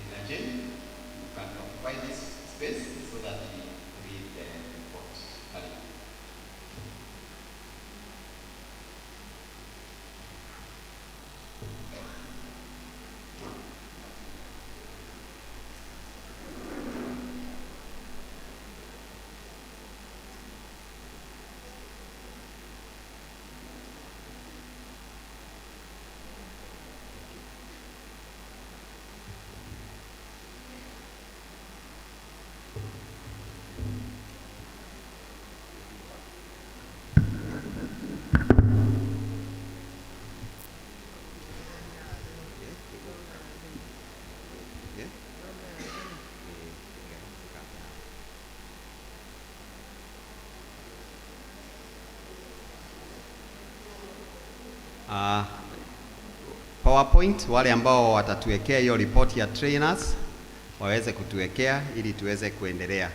imagine you can occupy this space so that we read the report. PowerPoint, wale ambao watatuwekea hiyo report ya trainers waweze kutuwekea ili tuweze kuendelea.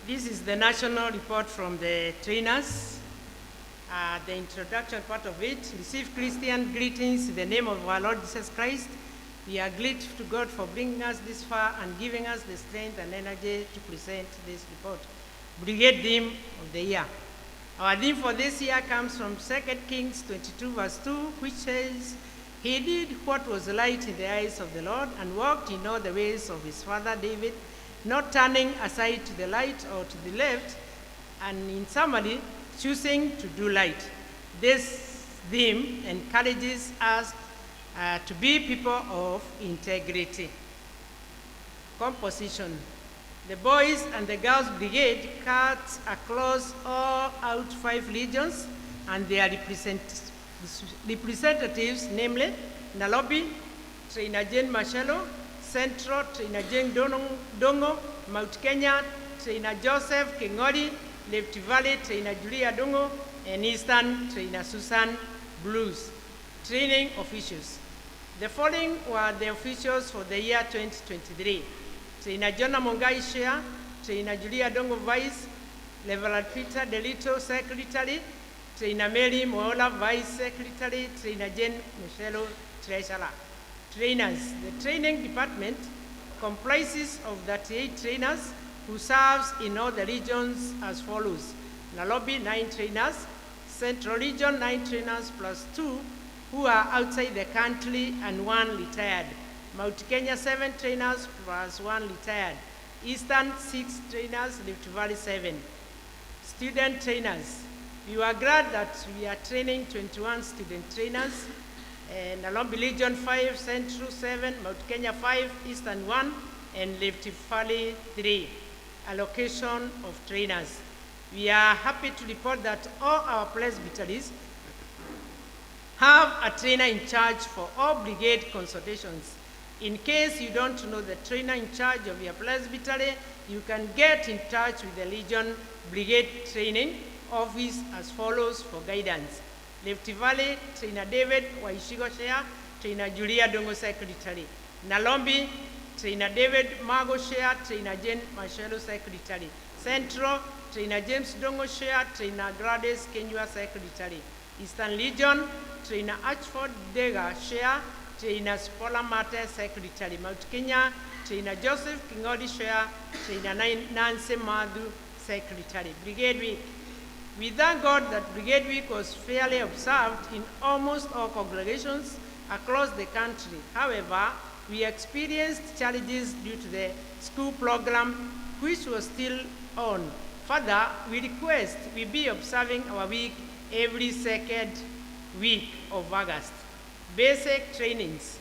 This is the national report from the trainers. The introduction part of it, receive Christian greetings in the name of our Lord Jesus Christ. We are grateful to God for bringing us this far and giving us the strength and energy to present this report. Brigade theme of the year. Our theme for this year comes from 2 Kings 22 verse 2, which says, "He did what was right in the eyes of the Lord and walked in all the ways of his father David, not turning aside to the right or to the left," and in summary, choosing to do right. This theme encourages us to be people of integrity. Composition. The Boys and the Girls Brigade cuts across all out 5 regions and their representatives, namely Nairobi, Trainer Jane Mashelo, Central, Trainer Jane Dongo, Mount Kenya, Trainer Joseph Kingori, Rift Valley, Trainer Julia Dongo, and Eastern, Trainer Susan Blues. Training officials. The following were the officials for the year 2023. Trainer Jonah Mongai Shea, Trainer Julia Dongo Vice, Reverend Peter Delito Secretary, Trainer Mary Moola Vice Secretary, Trainer Jane Michelo Treasurer. Trainers. The training department comprises of 38 trainers who serves in all the regions as follows. Nairobi, 9 trainers, Central Region, 9 trainers plus 2 who are outside the country and 1 retired. Mount Kenya, 7 trainers plus 1 retired. Eastern, 6 trainers, Rift Valley, 7. Student trainers. We are glad that we are training 21 student trainers. Nairobi Region 5, Central 7, Mount Kenya 5, Eastern 1, and Rift Valley 3. Allocation of trainers. We are happy to report that all our presbyteries have a trainer in charge for all brigade consultations. In case you don't know the trainer in charge of your presbytery, you can get in touch with the Legion Brigade Training Office as follows for guidance. Rift Valley, Trainer David Waishigo Shea, Trainer Julia Dongo Secretary. Nairobi, Trainer David Margo Shea, Trainer Jane Mashelo Secretary. Central, Trainer James Dongo Shea, Trainer Gladys Kenyua Secretary. Eastern Region, Trainer Ashford Dega Shea, Trainer Spola Mate Secretary. Mount Kenya, Trainer Joseph Kingodi Shea, Trainer Nancy Madhu Secretary. Brigade Week. We thank God that Brigade Week was fairly observed in almost all congregations across the country. However, we experienced challenges due to the school program, which was still on. Further, we request we be observing our week every second week of August. Basic trainings.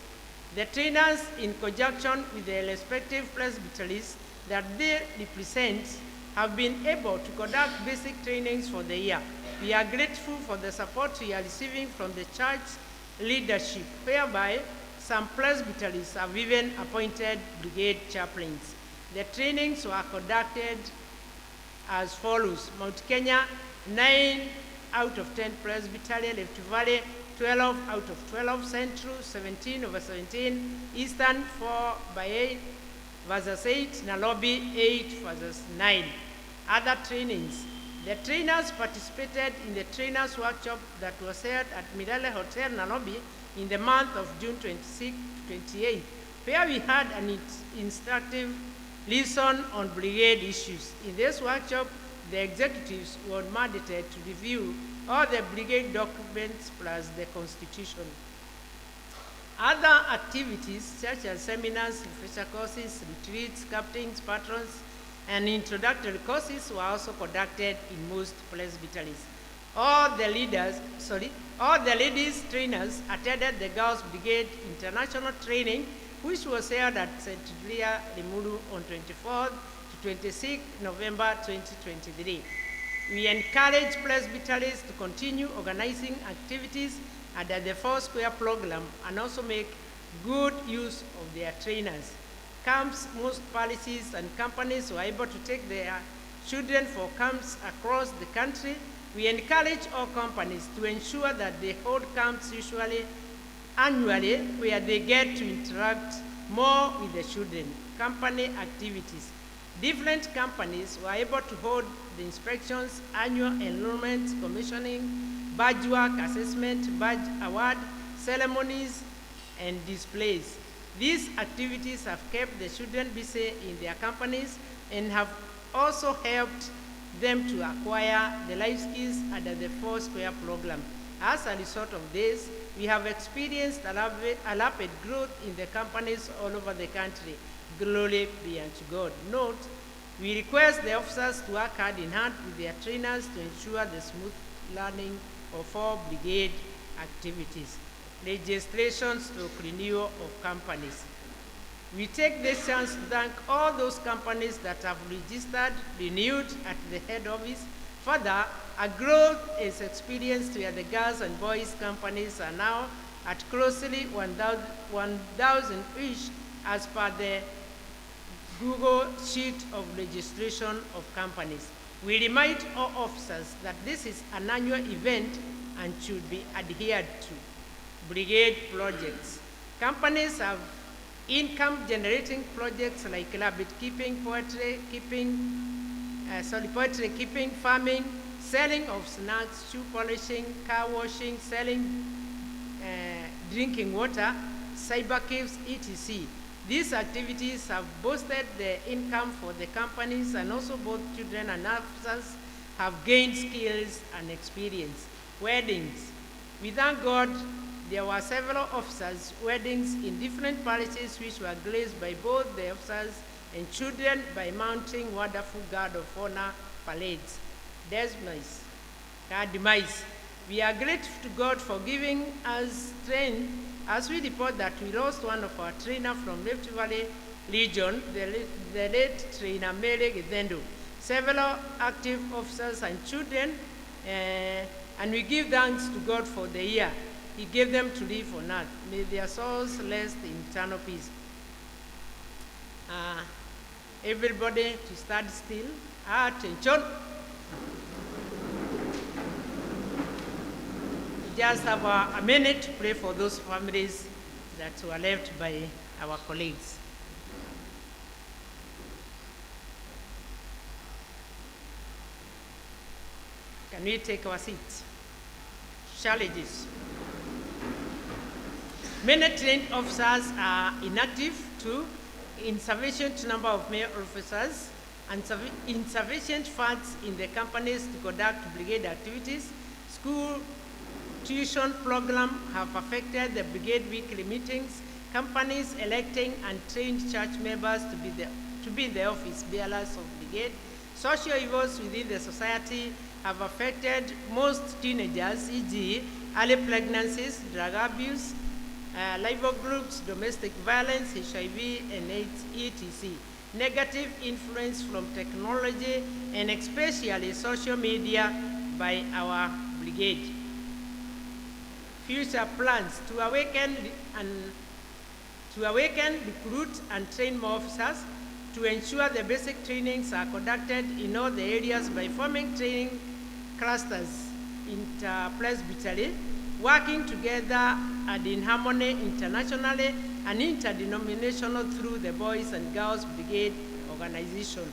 The trainers, in conjunction with the respective presbyteries that they represent, have been able to conduct basic trainings for the year. We are grateful for the support we are receiving from the church leadership, whereby some presbyteries have even appointed brigade chaplains. The trainings were conducted as follows. Mount Kenya, 9 out of 10 presbytery, Rift Valley, 12 out of 12, Central, 17/17, Eastern, 4/8, verses 8, Nairobi, 8 verses 9. Other trainings. The trainers participated in the trainers workshop that was held at Milele Hotel, Nairobi, in the month of June 26 to 28, where we had an instructive lesson on brigade issues. In this workshop, the executives were mandated to review all the brigade documents plus the constitution. Other activities such as seminars, refresher courses, retreats, captains, patrons, and introductory courses were also conducted in most presbyteries. All the ladies trainers attended the Girls Brigade International Training, which was held at St. Julia Limuru on 24th to 26th November 2023. We encourage presbyteries to continue organizing activities under the Foursquare program and also make good use of their trainers. Camps, most parishes and companies were able to take their children for camps across the country. We encourage all companies to ensure that they hold camps usually annually, where they get to interact more with the children. Company activities. Different companies were able to hold the inspections, annual enrollment, commissioning, badge work assessment, badge award, ceremonies, and displays. These activities have kept the children busy in their companies and have also helped them to acquire the life skills under the Foursquare program. As a result of this, we have experienced a rapid growth in the companies all over the country. Glory be unto God. Note, we request the officers to work hand in hand with their trainers to ensure the smooth learning of all brigade activities. Registrations to renewal of companies. We take this chance to thank all those companies that have registered, renewed at the head office. Further, a growth is experienced where the girls and boys companies are now at closely 1,000 each as per the Google sheet of registration of companies. We remind all officers that this is an annual event and should be adhered to. Brigade projects. Companies have income-generating projects like rabbit keeping, poultry keeping, farming, selling of snacks, shoe polishing, car washing, selling drinking water, cyber caves, etc. These activities have boosted the income for the companies, and also both children and officers have gained skills and experience. Weddings. We thank God there were several officers' weddings in different parishes which were graced by both the officers and children by mounting wonderful guard of honor parades. Demise. We are grateful to God for giving us strength as we report that we lost one of our trainers from Rift Valley Region, the late trainer Mary Githendo. Several active officers and children, and we give thanks to God for the year He gave them to live on earth. May their souls rest in eternal peace. Everybody to stand still. Attention. Just have a minute to pray for those families that were left by our colleagues. Can we take our seats? Challenges. Many trained officers are inactive. 2, insufficient number of male officers, and insufficient funds in the companies to conduct brigade activities. School tuition program have affected the brigade weekly meetings. Companies electing and trained church members to be the office bearers of brigade. Social evils within the society have affected most teenagers, e.g. early pregnancies, drug abuse, labor groups, domestic violence, HIV and AIDS, etc. Negative influence from technology and especially social media by our brigade. Future plans to awaken, recruit and train more officers, to ensure the basic trainings are conducted in all the areas by forming training clusters interpresbyterally, working together and in harmony internationally and interdenominational through the Boys and Girls Brigade organization.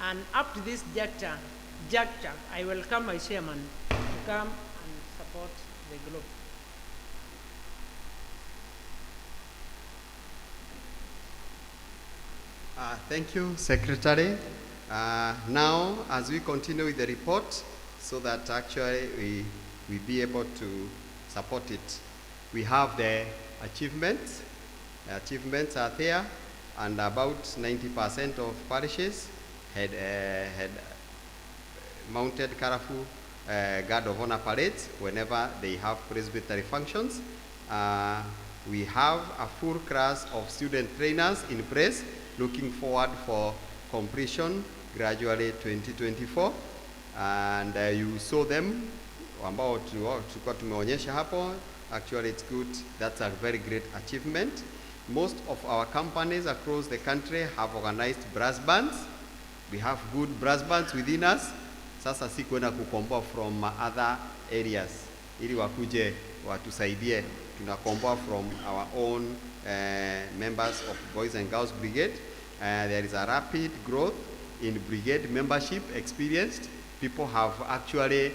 And up to this juncture, I welcome my chairman to come and support the group. Thank you, Secretary. Now, as we continue with the report, so that actually we be able to support it, we have the achievements. The achievements are there, and about 90% of parishes had mounted colorful guard of honor parades whenever they have presbytery functions. We have a full class of student trainers in place, looking forward for completion gradually 2024, and you saw them ambao tulikuwa tumeonyesha hapo. Actually, it's good. That's a very great achievement. Most of our companies across the country have organized brass bands. We have good brass bands within us. Sasa si kwenda kukomboa from other areas ili wakuje watusaidie. Tunakomboa from our own members of Boys and Girls Brigade. There is a rapid growth in brigade membership experienced. People have actually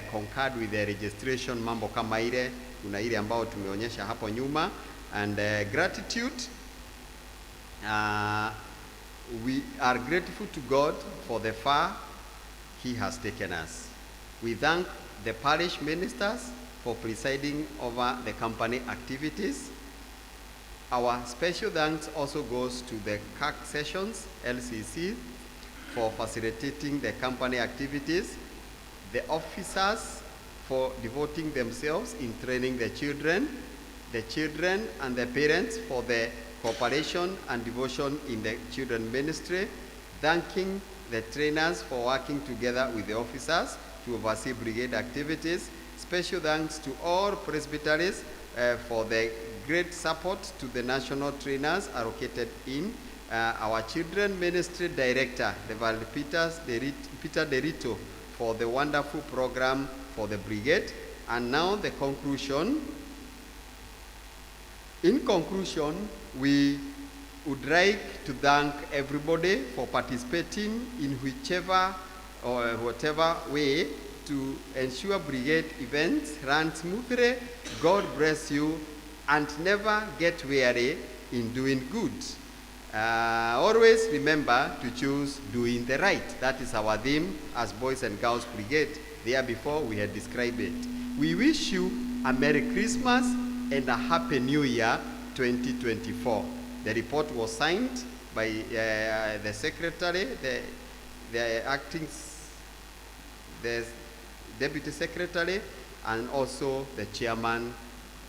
concurred with the registration, mambo kama ile, kuna ile ambao tumeonyesha hapo nyuma. And gratitude, we are grateful to God for the far He has taken us. We thank the parish ministers for presiding over the company activities. Our special thanks also goes to the CAC sessions, LCC, for facilitating the company activities, the officers for devoting themselves in training the children, the children and the parents for the cooperation and devotion in the children ministry, thanking the trainers for working together with the officers to oversee brigade activities. Special thanks to all presbyteries for the great support to the national trainers allocated in our children ministry director, Reverend Peter Derito, for the wonderful program for the brigade. And now the conclusion. In conclusion, we would like to thank everybody for participating in whichever or whatever way to ensure brigade events run smoothly. God bless you, and never get weary in doing good. Always remember to choose doing the right. That is our theme as Boys and Girls Brigade. There before we had described it. We wish you a Merry Christmas and a Happy New Year 2024. The report was signed by the secretary, the acting, the deputy secretary, and also the chairman,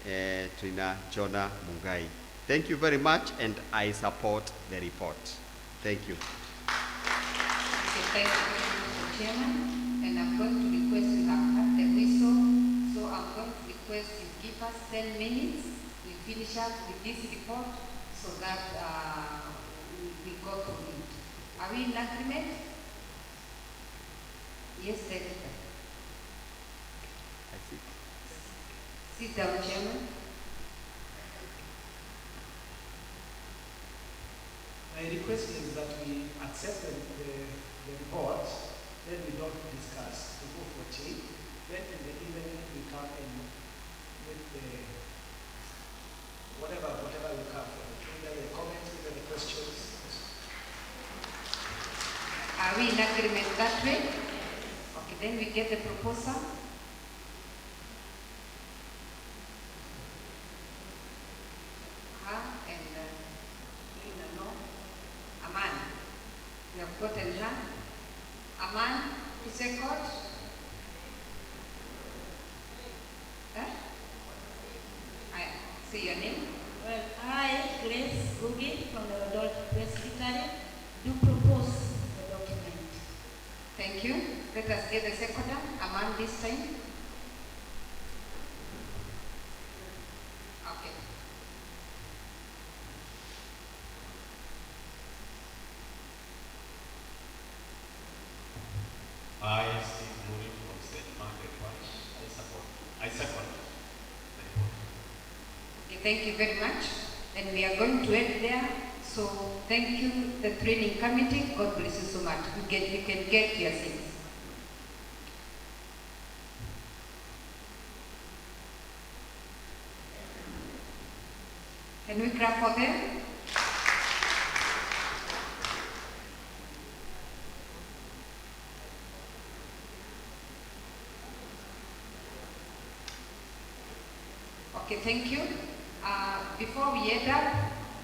Trina Jonah Mungai. Thank you very much, and I support the report. Thank you. Okay, thank you very much, Mr. Chairman. And I'm going to request, we have had the whistle, so I'm going to request you give us 10 minutes. We finish up with this report so that we go through it. Are we in agreement? Yes, Senator. I see. Sit down, Chairman. My request is that we accept the report, then we don't discuss. We go for tea, then in the evening we come in with the whatever we come for, either the comments, either the questions. Are we in agreement that way? Okay, then we get the proposal. Aman. We have gotten her. Aman, to second. I say your name. Well, I, Grace Gugi from the Adult Presbytery, do propose the document. Thank you. Let us get the seconder. Aman this time. Okay. I, Steve Moody from St. Margaret Parish, I second the report. Okay, thank you very much. And we are going to end there. So thank you, the training committee. God bless you so much. You can get your seats. Can we clap for them? Okay, thank you. Before we end up,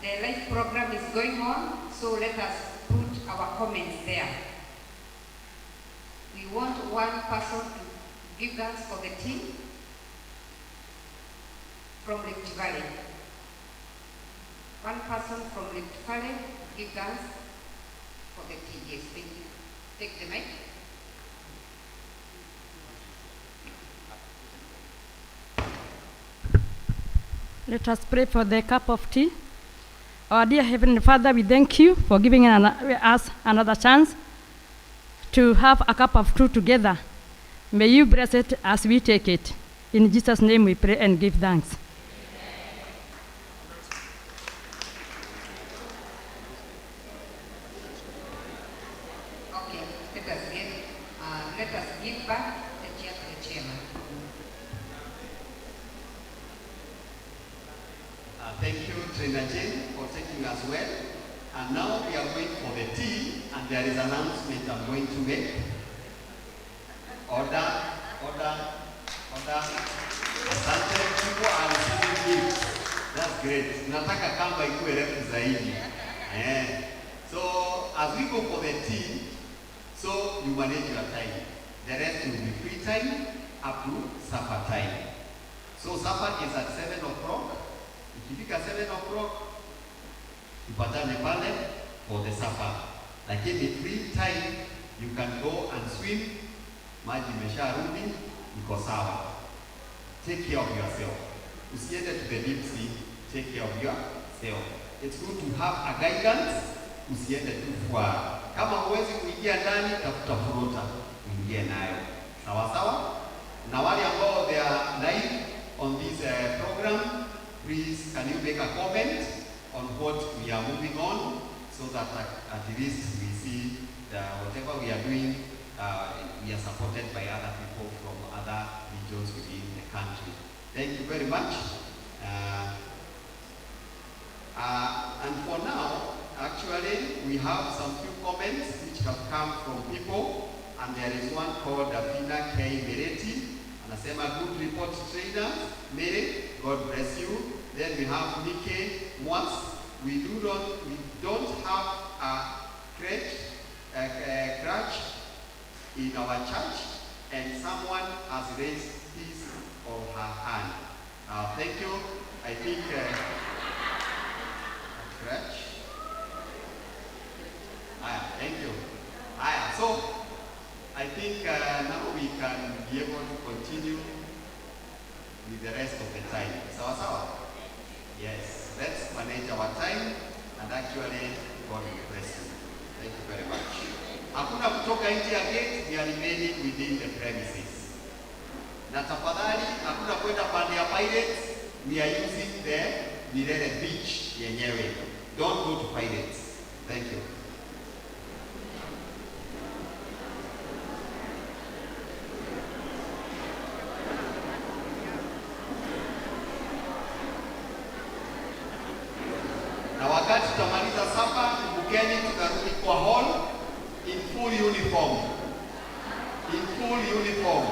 the live program is going on, so let us put our comments there. We want one person to give thanks for the team from Rift Valley. One person from Rift Valley give thanks for the team. Yes, thank you. Take the mic. Let us pray for the cup of tea. Our dear Heavenly Father, we thank you for giving us another chance to have a cup of tea together. May you bless it as we take it. In Jesus' name we pray and give thanks. Okay, let us give back the chair to the chairman. Thank you, Trainer Jane, for taking us well. And now we are going for the tea, and there is an announcement I'm going to make. Order. Asante, people are receiving gifts. That's great. Nataka kamba ikuwe refu zaidi. So as we go for the tea, so you manage your time. The rest will be free time up to supper time. So supper is at 7 o'clock. Ikifika 7 o'clock tupatane pale for the supper. Lakini free time you can go and swim. Maji imesharudi, iko sawa. Take care of yourself. Usiende to the deep sea. Take care of yourself. It's good to have a guidance. Usiende tu kwa. Kama huwezi kuingia ndani, tafuta furota uingie nayo. Sawa sawa? Na wale ambao they are live on this program, please can you make a comment on what we are moving on, so that at least we see that whatever we are doing, we are supported by other people from other regions within the country. Thank you very much. And for now, actually, we have some few comments which have come from people, and there is one called Davina K. Mereti. Anasema good report trainer, Mary, God bless you. Then we have Nike Mwats. We don't have a crutch in our church, and someone has raised his or her hand. Thank you. I think crutch. Thank you. So I think now we can be able to continue with the rest of the time. Sawa sawa? Yes, let's manage our time, and actually God will bless you. Thank you very much. Hakuna kutoka nje ya gate, we are remaining within the premises. Na tafadhali hakuna kwenda pande ya Pirates, we are using the Milele Beach yenyewe. Don't go to Pirates. Thank you. Na wakati tutamaliza sapa, kumbukeni tutarudi kwa hall in full uniform. In full uniform.